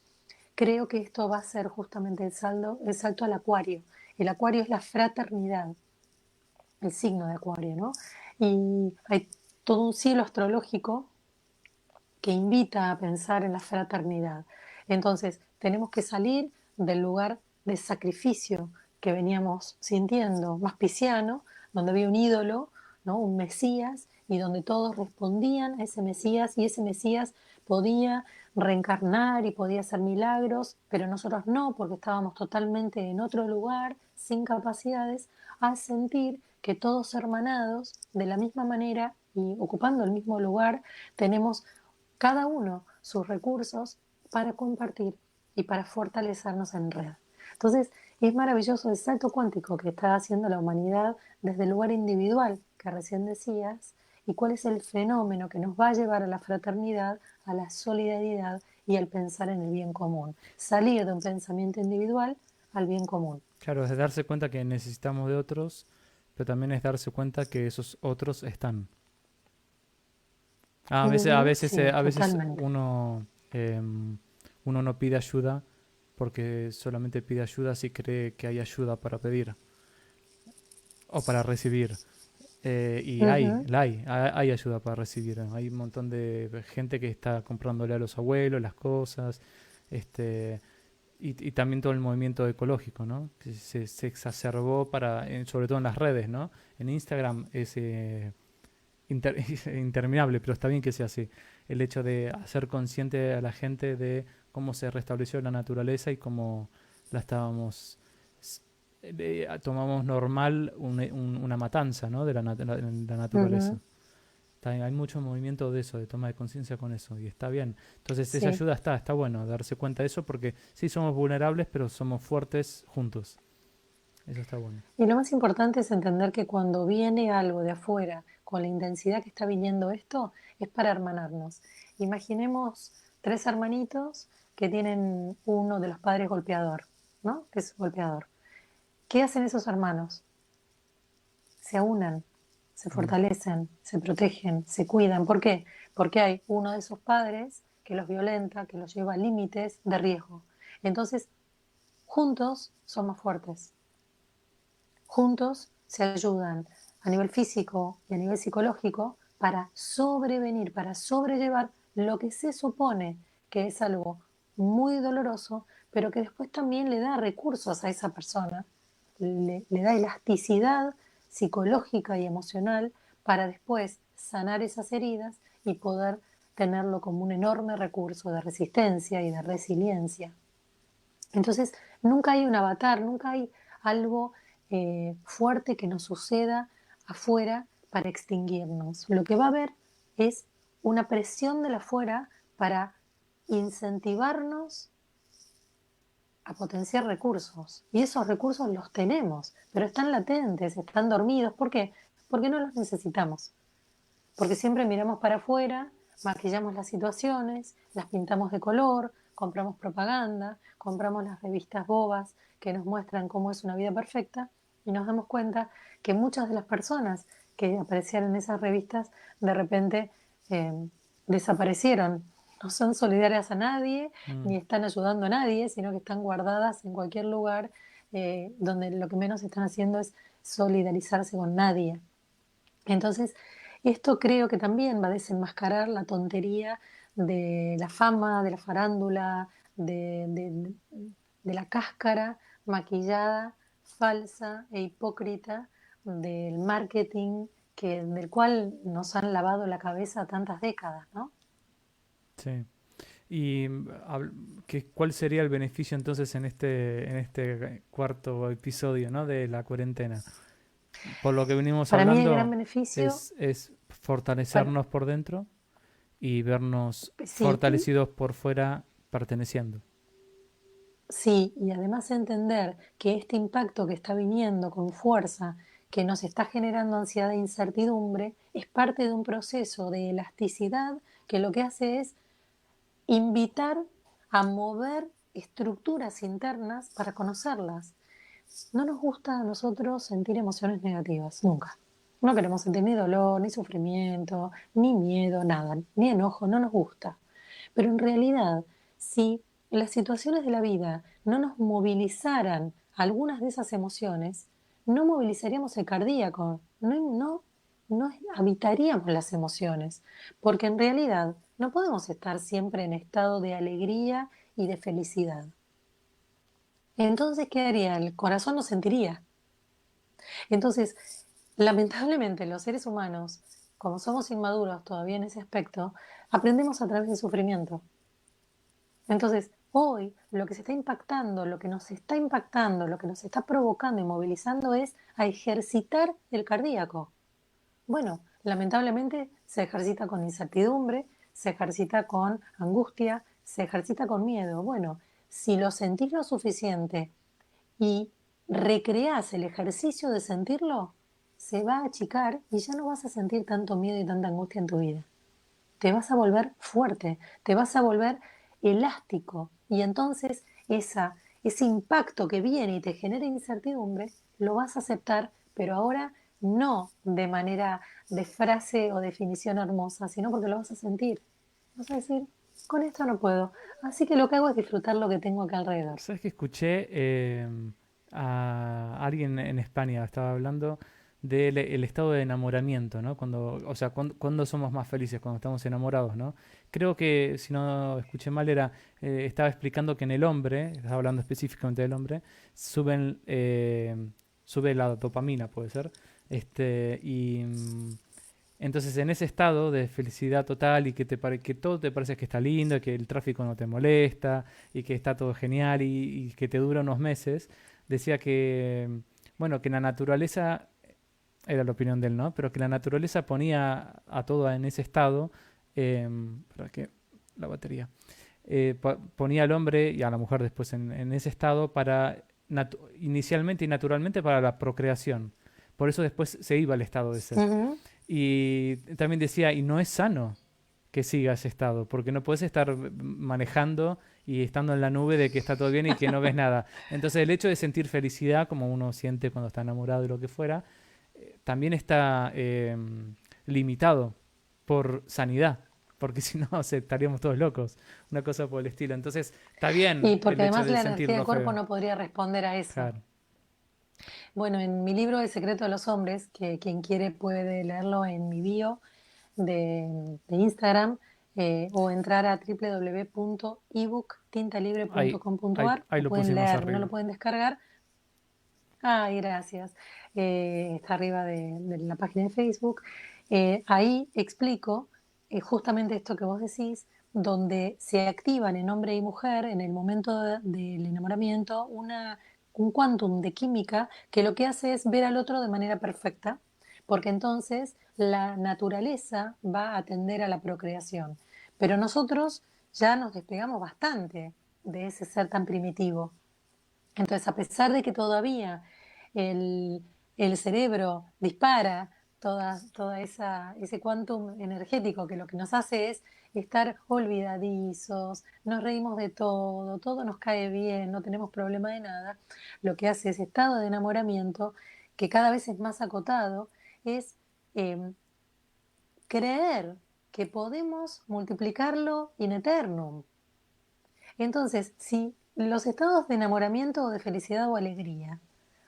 Creo que esto va a ser justamente el salto al acuario. El acuario es la fraternidad, el signo de acuario, ¿no? Y hay todo un cielo astrológico que invita a pensar en la fraternidad. Entonces, tenemos que salir del lugar de sacrificio que veníamos sintiendo, más pisciano, donde había un ídolo, ¿no? Un Mesías, y donde todos respondían a ese Mesías, y ese Mesías podía reencarnar y podía hacer milagros, pero nosotros no, porque estábamos totalmente en otro lugar, sin capacidades, a sentir que todos hermanados, de la misma manera y ocupando el mismo lugar, tenemos cada uno sus recursos para compartir y para fortalecernos en red. Entonces, es maravilloso el salto cuántico que está haciendo la humanidad desde el lugar individual que recién decías y cuál es el fenómeno que nos va a llevar a la fraternidad, a la solidaridad y al pensar en el bien común. Salir de un pensamiento individual al bien común. Claro, es darse cuenta que necesitamos de otros, pero también es darse cuenta que esos otros están. Ujú, sí, A veces totalmente. uno no pide ayuda porque solamente pide ayuda si cree que hay ayuda para pedir o para recibir. Y Ujú, hay ayuda para recibir. Hay un montón de gente que está comprándole a los abuelos las cosas, este, y también todo el movimiento ecológico, ¿no? Que se exacerbó sobre todo en las redes, ¿no? En Instagram es interminable, pero está bien que sea así. El hecho de hacer consciente a la gente de cómo se restableció la naturaleza y cómo la estábamos tomamos normal una matanza, ¿no? De la ujú, naturaleza. Hay mucho movimiento de eso, de toma de conciencia con eso, y está bien. Entonces esa sí. ayuda está bueno darse cuenta de eso porque sí somos vulnerables, pero somos fuertes juntos. Eso está bueno. Y lo más importante es entender que cuando viene algo de afuera, con la intensidad que está viniendo esto, es para hermanarnos. Imaginemos tres hermanitos que tienen uno de los padres golpeador, ¿no? Que es golpeador. ¿Qué hacen esos hermanos? Se aunan, se Mm, fortalecen, se protegen, se cuidan. ¿Por qué? Porque hay uno de esos padres que los violenta, que los lleva a límites de riesgo. Entonces, juntos somos fuertes, juntos se ayudan a nivel físico y a nivel psicológico para sobrevenir, para sobrellevar lo que se supone que es algo muy doloroso, pero que después también le da recursos a esa persona, le da elasticidad psicológica y emocional para después sanar esas heridas y poder tenerlo como un enorme recurso de resistencia y de resiliencia. Entonces, nunca hay un avatar, nunca hay algo fuerte que nos suceda afuera para extinguirnos. Lo que va a haber es una presión de la afuera para incentivarnos a potenciar recursos. Y esos recursos los tenemos, pero están latentes, están dormidos. ¿Por qué? Porque no los necesitamos. Porque siempre miramos para afuera, maquillamos las situaciones, las pintamos de color, compramos propaganda, compramos las revistas bobas que nos muestran cómo es una vida perfecta y nos damos cuenta que muchas de las personas que aparecían en esas revistas de repente eh, desaparecieron. No son solidarias a nadie, Mm, ni están ayudando a nadie, sino que están guardadas en cualquier lugar donde lo que menos están haciendo es solidarizarse con nadie. Entonces, esto creo que también va a desenmascarar la tontería de la fama, de la farándula, de la cáscara maquillada, falsa e hipócrita del marketing del cual nos han lavado la cabeza tantas décadas, ¿no? sí. ¿Y cuál sería el beneficio entonces en este cuarto episodio, ¿no? de la cuarentena? Por lo que venimos Para mí el gran hablando, beneficio, es para, fortalecernos por dentro y vernos sí, fortalecidos por fuera perteneciendo. sí, y además entender que este impacto que está viniendo con fuerza, que nos está generando ansiedad e incertidumbre, es parte de un proceso de elasticidad que lo que hace es invitar a mover estructuras internas para conocerlas. No nos gusta a nosotros sentir emociones negativas, nunca. No queremos sentir ni dolor, ni sufrimiento, ni miedo, nada, ni enojo, no nos gusta. Pero en realidad, si las situaciones de la vida no nos movilizaran algunas de esas emociones, no movilizaríamos el cardíaco, no habitaríamos las emociones, porque en realidad no podemos estar siempre en estado de alegría y de felicidad. Entonces, ¿qué haría? El corazón no sentiría. Entonces, lamentablemente los seres humanos, como somos inmaduros todavía en ese aspecto, aprendemos a través del sufrimiento. Entonces, hoy lo que se está impactando, lo que nos está impactando, lo que nos está provocando y movilizando es a ejercitar el cardíaco. Bueno, lamentablemente se ejercita con incertidumbre, se ejercita con angustia, se ejercita con miedo. Bueno, si lo sentís lo suficiente y recreás el ejercicio de sentirlo, se va a achicar y ya no vas a sentir tanto miedo y tanta angustia en tu vida. Te vas a volver fuerte, te vas a volver elástico y entonces ese impacto que viene y te genera incertidumbre, lo vas a aceptar, pero ahora no de manera de frase o definición hermosa, sino porque lo vas a sentir. Vas a decir, con esto no puedo. Así que lo que hago es disfrutar lo que tengo acá alrededor. ¿Sabes que escuché a alguien en España estaba hablando del el estado de enamoramiento, ¿no? Cuando, o sea, cuando somos más felices, cuando estamos enamorados, ¿no? Creo que, si no escuché mal, estaba explicando que en el hombre, estaba hablando específicamente del hombre, sube la dopamina, puede ser, entonces, en ese estado de felicidad total y que todo te parece que está lindo, que el tráfico no te molesta y que está todo genial y que te dura unos meses, decía que, bueno, que la naturaleza, era la opinión de él, ¿no? Pero que la naturaleza ponía a todo en ese estado, para que la batería, ponía al hombre y a la mujer después en ese estado para, inicialmente y naturalmente para la procreación. Por eso después se iba al estado ese. Ujú. Y también decía, y no es sano que siga ese estado, porque no puedes estar manejando y estando en la nube de que está todo bien y que no ves nada. Entonces el hecho de sentir felicidad, como uno siente cuando está enamorado de lo que fuera, también está limitado por sanidad. porque si no estaríamos todos locos, una cosa por el estilo. Entonces, está bien Y el porque hecho además de la energía del sentirlo cuerpo feo. no podría responder a eso. Claro. Bueno, en mi libro El secreto de los hombres, que quien quiere puede leerlo en mi bio de Instagram, o entrar a Ahí, ahí, www.ebooktintalibrepunto.com.ar, ahí lo lo pueden pusimos leer, no arriba. lo pueden descargar. Ay, gracias. Está arriba de la página de Facebook. Ahí explico justamente esto que vos decís, donde se activan en hombre y mujer en el momento del enamoramiento un quantum de química que lo que hace es ver al otro de manera perfecta, porque entonces la naturaleza va a atender a la procreación. Pero nosotros ya nos despegamos bastante de ese ser tan primitivo. Entonces, a pesar de que todavía el, el cerebro dispara ese quantum energético que lo que nos hace es estar olvidadizos, nos reímos de todo, todo nos cae bien, no tenemos problema de nada, lo que hace ese estado de enamoramiento, que cada vez es más acotado, es eh, creer que podemos multiplicarlo in eternum. Entonces, si los estados de enamoramiento o de felicidad o alegría,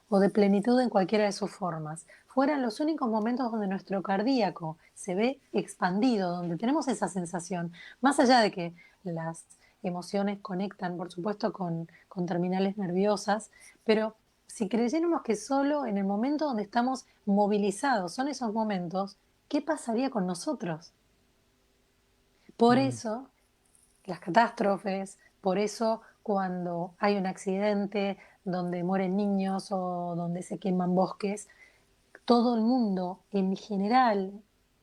o de plenitud en cualquiera de sus formas, fueran los únicos momentos donde nuestro cardíaco se ve expandido, donde tenemos esa sensación, más allá de que las emociones conectan, por supuesto, con terminales nerviosas, pero si creyéramos que solo en el momento donde estamos movilizados son esos momentos, ¿qué pasaría con nosotros? Por Mm. eso las catástrofes, por eso cuando hay un accidente donde mueren niños o donde se queman bosques, todo el mundo, en general,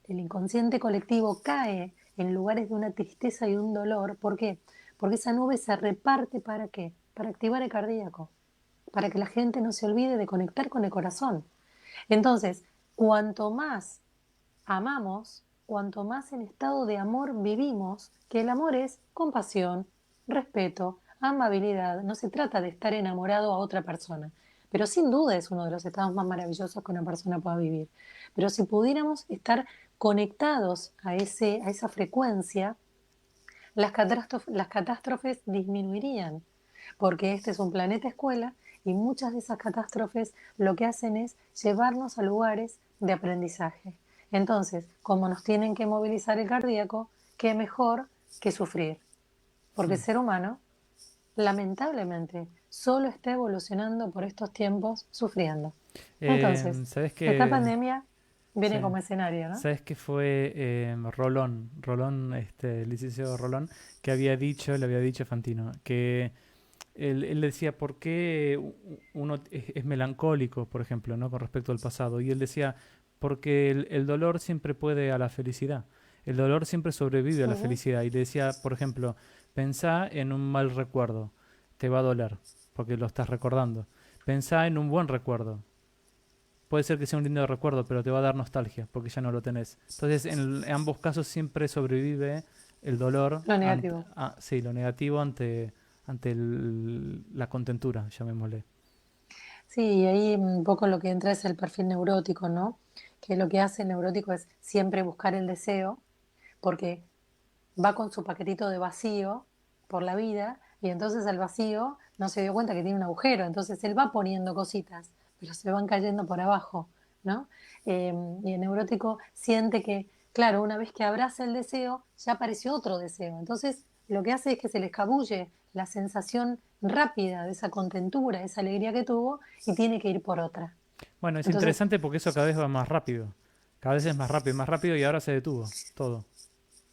el inconsciente colectivo cae en lugares de una tristeza y un dolor. ¿Por qué? Porque esa nube se reparte ¿para qué? Para activar el cardíaco, para que la gente no se olvide de conectar con el corazón. Entonces, cuanto más amamos, cuanto más en estado de amor vivimos, que el amor es compasión, respeto, amabilidad. No se trata de estar enamorado a otra persona, pero sin duda es uno de los estados más maravillosos que una persona pueda vivir. Pero si pudiéramos estar conectados a esa frecuencia, las catástrofes disminuirían, porque este es un planeta escuela y muchas de esas catástrofes lo que hacen es llevarnos a lugares de aprendizaje. Entonces, como nos tienen que movilizar el cardíaco, qué mejor que sufrir, porque el Mm. ser humano, lamentablemente, solo está evolucionando por estos tiempos sufriendo. Entonces, ¿Sabes esta qué? pandemia Sí. viene como escenario, ¿no? ¿Sabes qué fue Rolón, el licenciado Rolón, que le había dicho a Fantino, que él decía, ¿por qué uno es melancólico, por ejemplo, ¿no? Con respecto al pasado? Y él decía, porque el dolor siempre puede a la felicidad. El dolor siempre sobrevive a la Ujú. felicidad. Y le decía, por ejemplo, pensá en un mal recuerdo, te va a doler, porque lo estás recordando. Pensá en un buen recuerdo. Puede ser que sea un lindo recuerdo, pero te va a dar nostalgia, porque ya no lo tenés. Entonces, en ambos casos siempre sobrevive el dolor, Lo negativo. sí, lo negativo ante la contentura, llamémosle. Sí, y ahí un poco lo que entra es el perfil neurótico, ¿no? Que lo que hace el neurótico es siempre buscar el deseo, porque va con su paquetito de vacío por la vida y entonces el vacío no se dio cuenta que tiene un agujero, entonces él va poniendo cositas, pero se van cayendo por abajo, ¿no? Y el neurótico siente que, claro, una vez que abraza el deseo, ya apareció otro deseo, entonces lo que hace es que se le escabulle la sensación rápida de esa contentura, esa alegría que tuvo y tiene que ir por otra. Bueno, es Entonces, interesante porque eso cada vez va más rápido. Cada vez es más rápido y ahora se detuvo todo.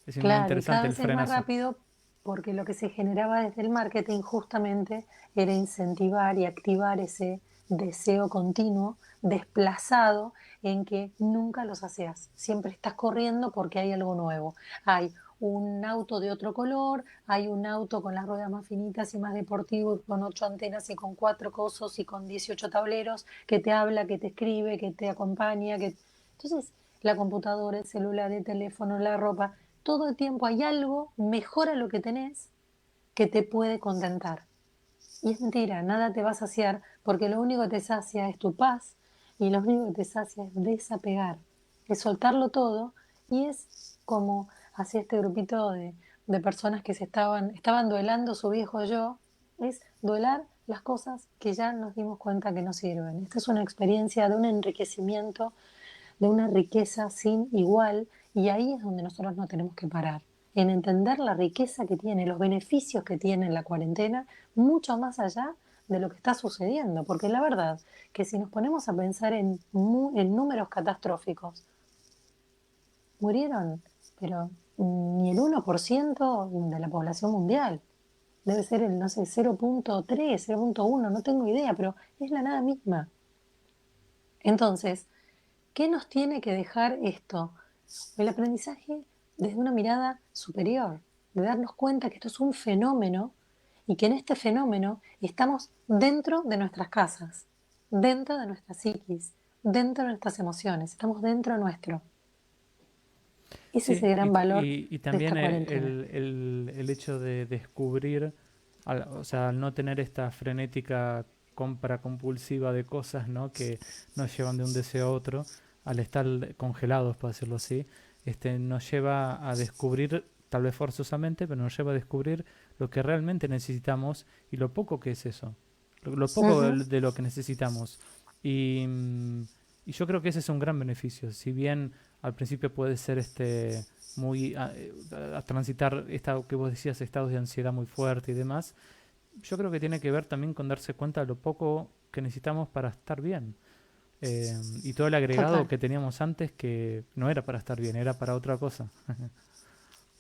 Es muy claro, y cada interesante el vez es más frenazo. rápido porque lo que se generaba desde el marketing justamente era incentivar y activar ese deseo continuo, desplazado, en que nunca lo sacias. Siempre estás corriendo porque hay algo nuevo. Hay un auto de otro color, hay un auto con las ruedas más finitas y más deportivo, y con 8 antenas y con 4 cosos y con 18 tableros, que te habla, que te escribe, que te acompaña, que... Entonces, la computadora, el celular, el teléfono, la ropa, todo el tiempo hay algo mejor a lo que tenés que te puede contentar. Y es mentira, nada te va a saciar porque lo único que te sacia es tu paz y lo único que te sacia es desapegar, es soltarlo todo y es como hacia este grupito de personas que estaban duelando su viejo yo, es duelar las cosas que ya nos dimos cuenta que no sirven. Esta es una experiencia de un enriquecimiento, de una riqueza sin igual, y ahí es donde nosotros no tenemos que parar, en entender la riqueza que tiene, los beneficios que tiene la cuarentena, mucho más allá de lo que está sucediendo, porque la verdad que si nos ponemos a pensar en números catastróficos, murieron, pero ni el 1% de la población mundial. Debe ser el, no sé, 0.3, 0.1, no tengo idea, pero es la nada misma. Entonces, ¿qué nos tiene que dejar esto? El aprendizaje desde una mirada superior, de darnos cuenta que esto es un fenómeno y que en este fenómeno estamos dentro de nuestras casas, dentro de nuestra psiquis, dentro de nuestras emociones, estamos dentro nuestro. Ese es Sí, el gran valor y de esta también cuarentena. el hecho de descubrir, o sea, al no tener esta frenética compra compulsiva de cosas, ¿no? Que nos llevan de un deseo a otro, al estar congelados, por decirlo así, nos lleva a descubrir, tal vez forzosamente, pero nos lleva a descubrir lo que realmente necesitamos y lo poco que es eso, lo poco Ujú. de lo que necesitamos. Y, y yo creo que ese es un gran beneficio. Si bien al principio puede ser muy a transitar que vos decías, estados de ansiedad muy fuerte y demás, yo creo que tiene que ver también con darse cuenta de lo poco que necesitamos para estar bien. Y todo el agregado Total. que teníamos antes que no era para estar bien, era para otra cosa,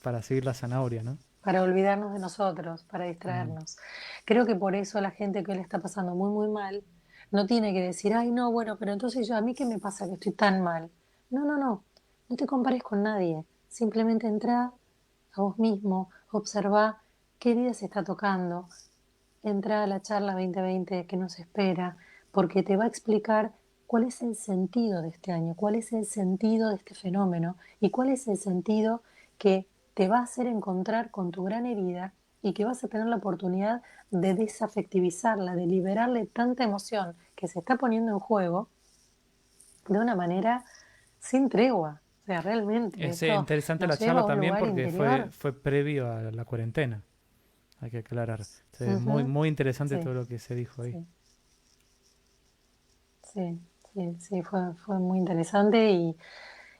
para seguir la zanahoria, ¿no? Para olvidarnos de nosotros, para Mm. distraernos. Creo que por eso la gente que le está pasando muy, muy mal, no tiene que decir, ay, no, bueno, pero entonces yo, ¿a mí qué me pasa que estoy tan mal? No, no, no, no te compares con nadie. Simplemente entra a vos mismo, observa qué día se está tocando, entra a la charla 2020 que nos espera, porque te va a explicar cuál es el sentido de este año, cuál es el sentido de este fenómeno y cuál es el sentido que te va a hacer encontrar con tu gran herida y que vas a tener la oportunidad de desafectivizarla, de liberarle tanta emoción que se está poniendo en juego de una manera sin tregua. O sea, realmente Es esto interesante la nos lleva charla a un también lugar porque interior. fue previo a la cuarentena, hay que aclarar. Muy, Ujú. muy interesante Sí, todo lo que se dijo ahí. sí. Sí, sí, sí, fue muy interesante y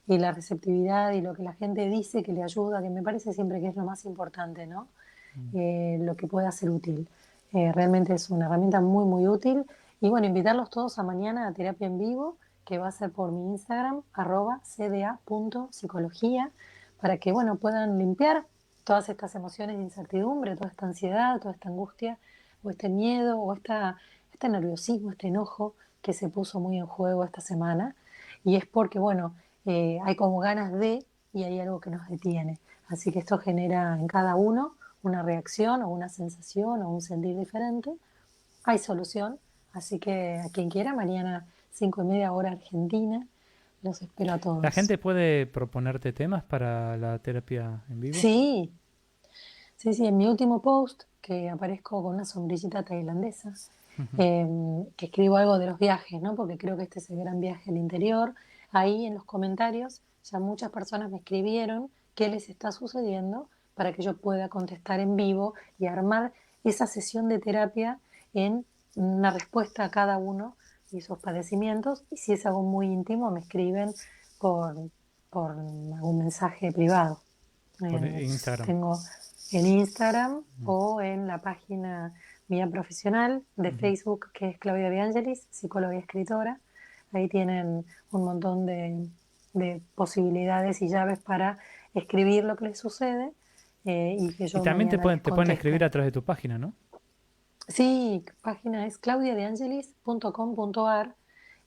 la receptividad y lo que la gente dice que le ayuda, que me parece siempre que es lo más importante, ¿no? Mm. Lo que pueda ser útil. Realmente es una herramienta muy, muy útil. Y bueno, invitarlos todos a mañana a terapia en vivo, que va a ser por mi Instagram, @cda.psicología, para que, bueno, puedan limpiar todas estas emociones de incertidumbre, toda esta ansiedad, toda esta angustia, o este miedo, o este nerviosismo, este enojo que se puso muy en juego esta semana. Y es porque, bueno, hay como ganas de y hay algo que nos detiene. Así que esto genera en cada uno una reacción o una sensación o un sentir diferente. Hay solución, así que a quien quiera, mañana 5:30 hora Argentina, los espero a ¿La todos. gente puede proponerte temas para la terapia en vivo? Sí, sí, sí, en mi último post, que aparezco con una sombrillita tailandesa, que escribo algo de los viajes, ¿no? Porque creo que este es el gran viaje al interior. Ahí en los comentarios ya muchas personas me escribieron qué les está sucediendo para que yo pueda contestar en vivo y armar esa sesión de terapia en una respuesta a cada uno y sus padecimientos. Y si es algo muy íntimo, me escriben por, por algún mensaje privado. Por Eh, Instagram. tengo en Instagram Mm. o en la página mía profesional de Ujú. Facebook, que es Claudia De Angelis, psicóloga y escritora. Ahí tienen un montón de posibilidades y llaves para escribir lo que les sucede y que Y yo también mañana les te pueden escribir conteste. a través de tu página, ¿no? Sí, página es claudiadeangelis.com.ar.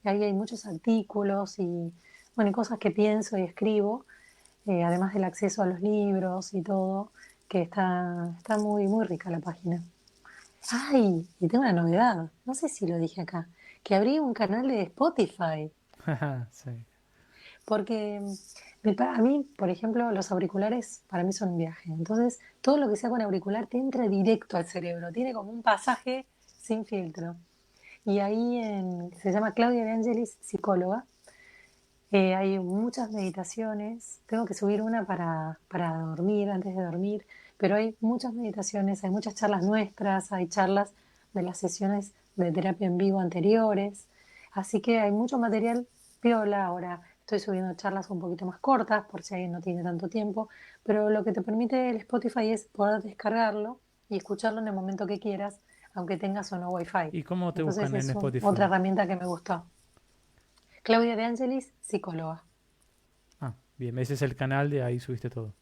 Ahí hay muchos artículos y, bueno, y cosas que pienso y escribo, además del acceso a los libros y todo, que está muy, muy rica la página. Ay, y tengo una novedad, no sé si lo dije acá, que abrí un canal de Spotify, Sí. porque a mí, por ejemplo, los auriculares para mí son un viaje. Entonces, todo lo que sea con auricular te entra directo al cerebro, tiene como un pasaje sin filtro. Y ahí se llama Claudia De Angelis, psicóloga, Hay muchas meditaciones. Tengo que subir una para dormir, antes de dormir, pero hay muchas meditaciones, hay muchas charlas nuestras, hay charlas de las sesiones de terapia en vivo anteriores. Así que hay mucho material piola. Ahora estoy subiendo charlas un poquito más cortas por si alguien no tiene tanto tiempo, pero lo que te permite el Spotify es poder descargarlo y escucharlo en el momento que quieras, aunque tengas o no Wi-Fi. ¿Y cómo te Entonces buscan en es otra Spotify? herramienta que me gustó. Claudia De Angelis, psicóloga. Ah, bien, ese es el canal, de ahí subiste todo.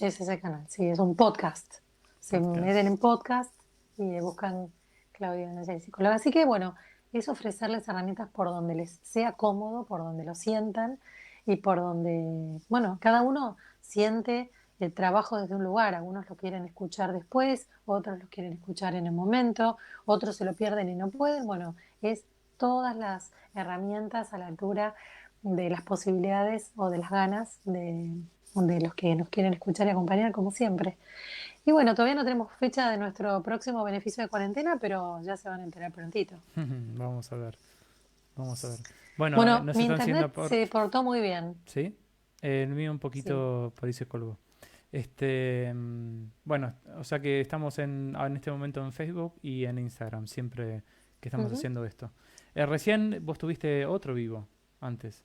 Es ese canal, sí, es un podcast. Se meten Podcast. en podcast y buscan Claudia De Angelis, psicóloga. Así que bueno, es ofrecerles herramientas por donde les sea cómodo, por donde lo sientan y por donde, bueno, cada uno siente el trabajo desde un lugar. Algunos lo quieren escuchar después, otros lo quieren escuchar en el momento, otros se lo pierden y no pueden. Bueno, es todas las herramientas a la altura de las posibilidades o de las ganas de los que nos quieren escuchar y acompañar, como siempre. Y bueno, todavía no tenemos fecha de nuestro próximo beneficio de cuarentena, pero ya se van a enterar prontito. Vamos a ver, vamos a ver. Bueno, Bueno, nos mi están internet haciendo por... se portó muy bien, ¿Sí? El mío un sí. poquito por ahí se colgó. Bueno, o sea que estamos en este momento en Facebook y en Instagram, siempre que estamos Ujú. haciendo esto. Recién vos tuviste otro vivo antes.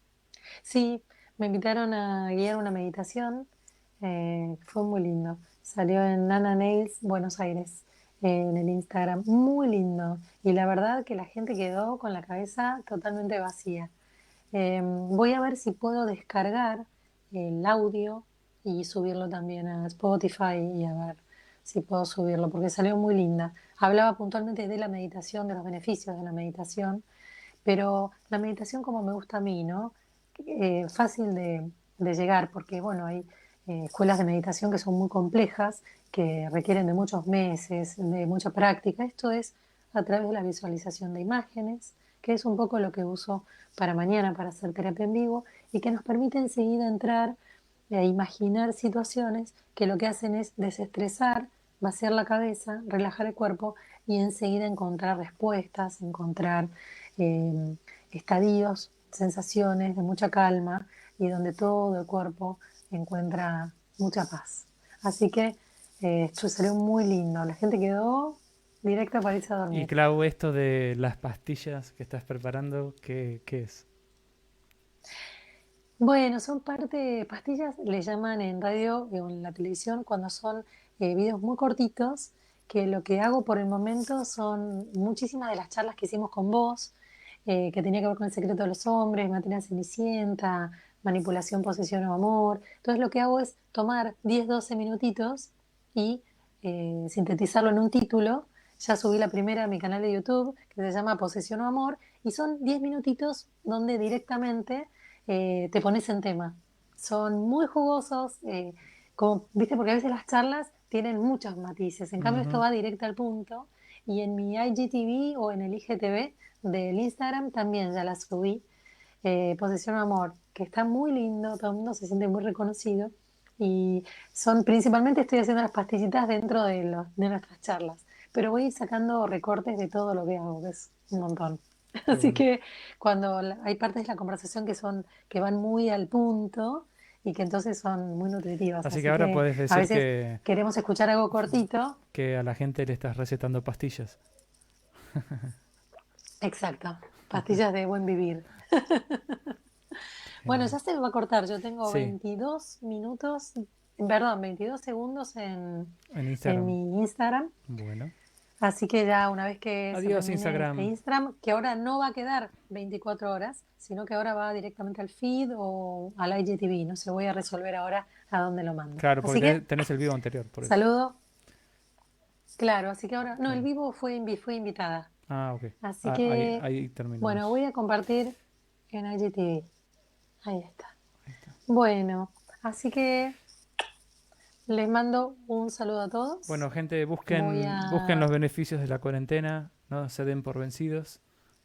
Sí, me invitaron a guiar una meditación, fue muy lindo. Salió en Nana Nails, Buenos Aires, en el Instagram, muy lindo. Y la verdad que la gente quedó con la cabeza totalmente vacía. Voy a ver si puedo descargar el audio y subirlo también a Spotify y a ver si puedo subirlo, porque salió muy linda. Hablaba puntualmente de la meditación, de los beneficios de la meditación, pero la meditación como me gusta a mí, ¿no? Fácil de llegar, porque bueno, hay escuelas de meditación que son muy complejas, que requieren de muchos meses, de mucha práctica. Esto es a través de la visualización de imágenes, que es un poco lo que uso para mañana para hacer terapia en vivo y que nos permite enseguida entrar e imaginar situaciones que lo que hacen es desestresar, vaciar la cabeza, relajar el cuerpo y enseguida encontrar respuestas, encontrar eh, estadios, sensaciones de mucha calma y donde todo el cuerpo encuentra mucha paz. Así que esto salió muy lindo. La gente quedó directa para irse a Y dormir. Clau, esto de las pastillas que estás preparando, ¿qué es? Bueno, son parte, pastillas le llaman en radio o en la televisión cuando son videos muy cortitos, que lo que hago por el momento son muchísimas de las charlas que hicimos con vos, que tenía que ver con el secreto de los hombres, materia cenicienta, manipulación, posesión o amor. Entonces lo que hago es tomar 10, 12 minutitos y sintetizarlo en un título. Ya subí la primera a mi canal de YouTube, que se llama Posesión o Amor, y son 10 minutitos donde directamente te pones en tema. Son muy jugosos, como, ¿viste? Porque a veces las charlas tienen muchos matices. En cambio, esto Ujú. va directo al punto. Y en mi IGTV o en el IGTV del Instagram también ya la subí. Posesión o Amor, que está muy lindo, todo el mundo se siente muy reconocido. Y son principalmente estoy haciendo las pastillitas dentro de nuestras charlas. Pero voy sacando recortes de todo lo que hago, que es un montón. Qué Así bueno. que cuando hay partes de la conversación que van muy al punto y que entonces son muy nutritivas. Así que Así ahora que puedes a decir veces queremos escuchar algo cortito. que a la gente le estás recetando pastillas. Exacto. Pastillas de buen vivir. Bueno, Genial. ya se me va a cortar. Yo tengo Sí, 22 minutos, perdón, 22 segundos en en Instagram. mi Instagram. Bueno. Así que ya una vez que se Adiós, termine este Instagram. Instagram, que ahora no va a quedar 24 horas, sino que ahora va directamente al feed o al IGTV. No se voy a resolver ahora a dónde lo mando. Claro, porque Así que tenés el vivo anterior, por eso. saludo, claro, así que ahora, no, el Claro. vivo fue invitada. Ah, ok. Así Ah, ahí, que, ahí bueno, voy terminamos. a compartir en IGTV. Ahí está. Ahí está. Bueno, así que les mando un saludo a Bueno, todos. gente, Voy busquen los a... beneficios de la cuarentena, no se den por vencidos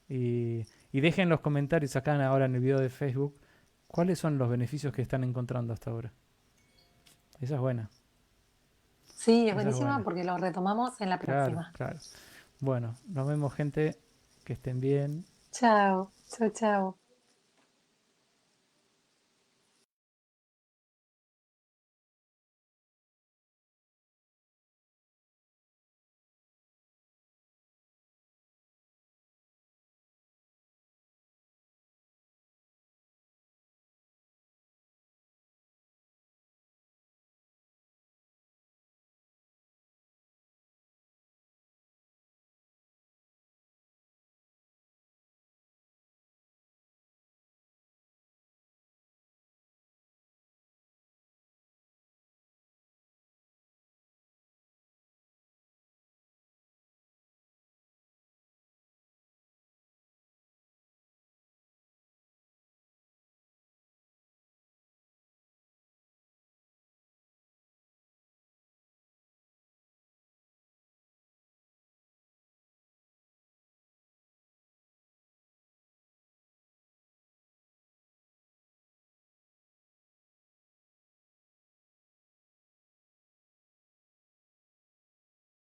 y dejen los comentarios acá ahora en el video de Facebook cuáles son los beneficios que están encontrando hasta ahora. Esa es buena, Sí, es esa es buenísima buena. porque lo retomamos en la Claro, próxima. claro. Bueno, nos vemos gente, que estén bien. Chao, chao, chao.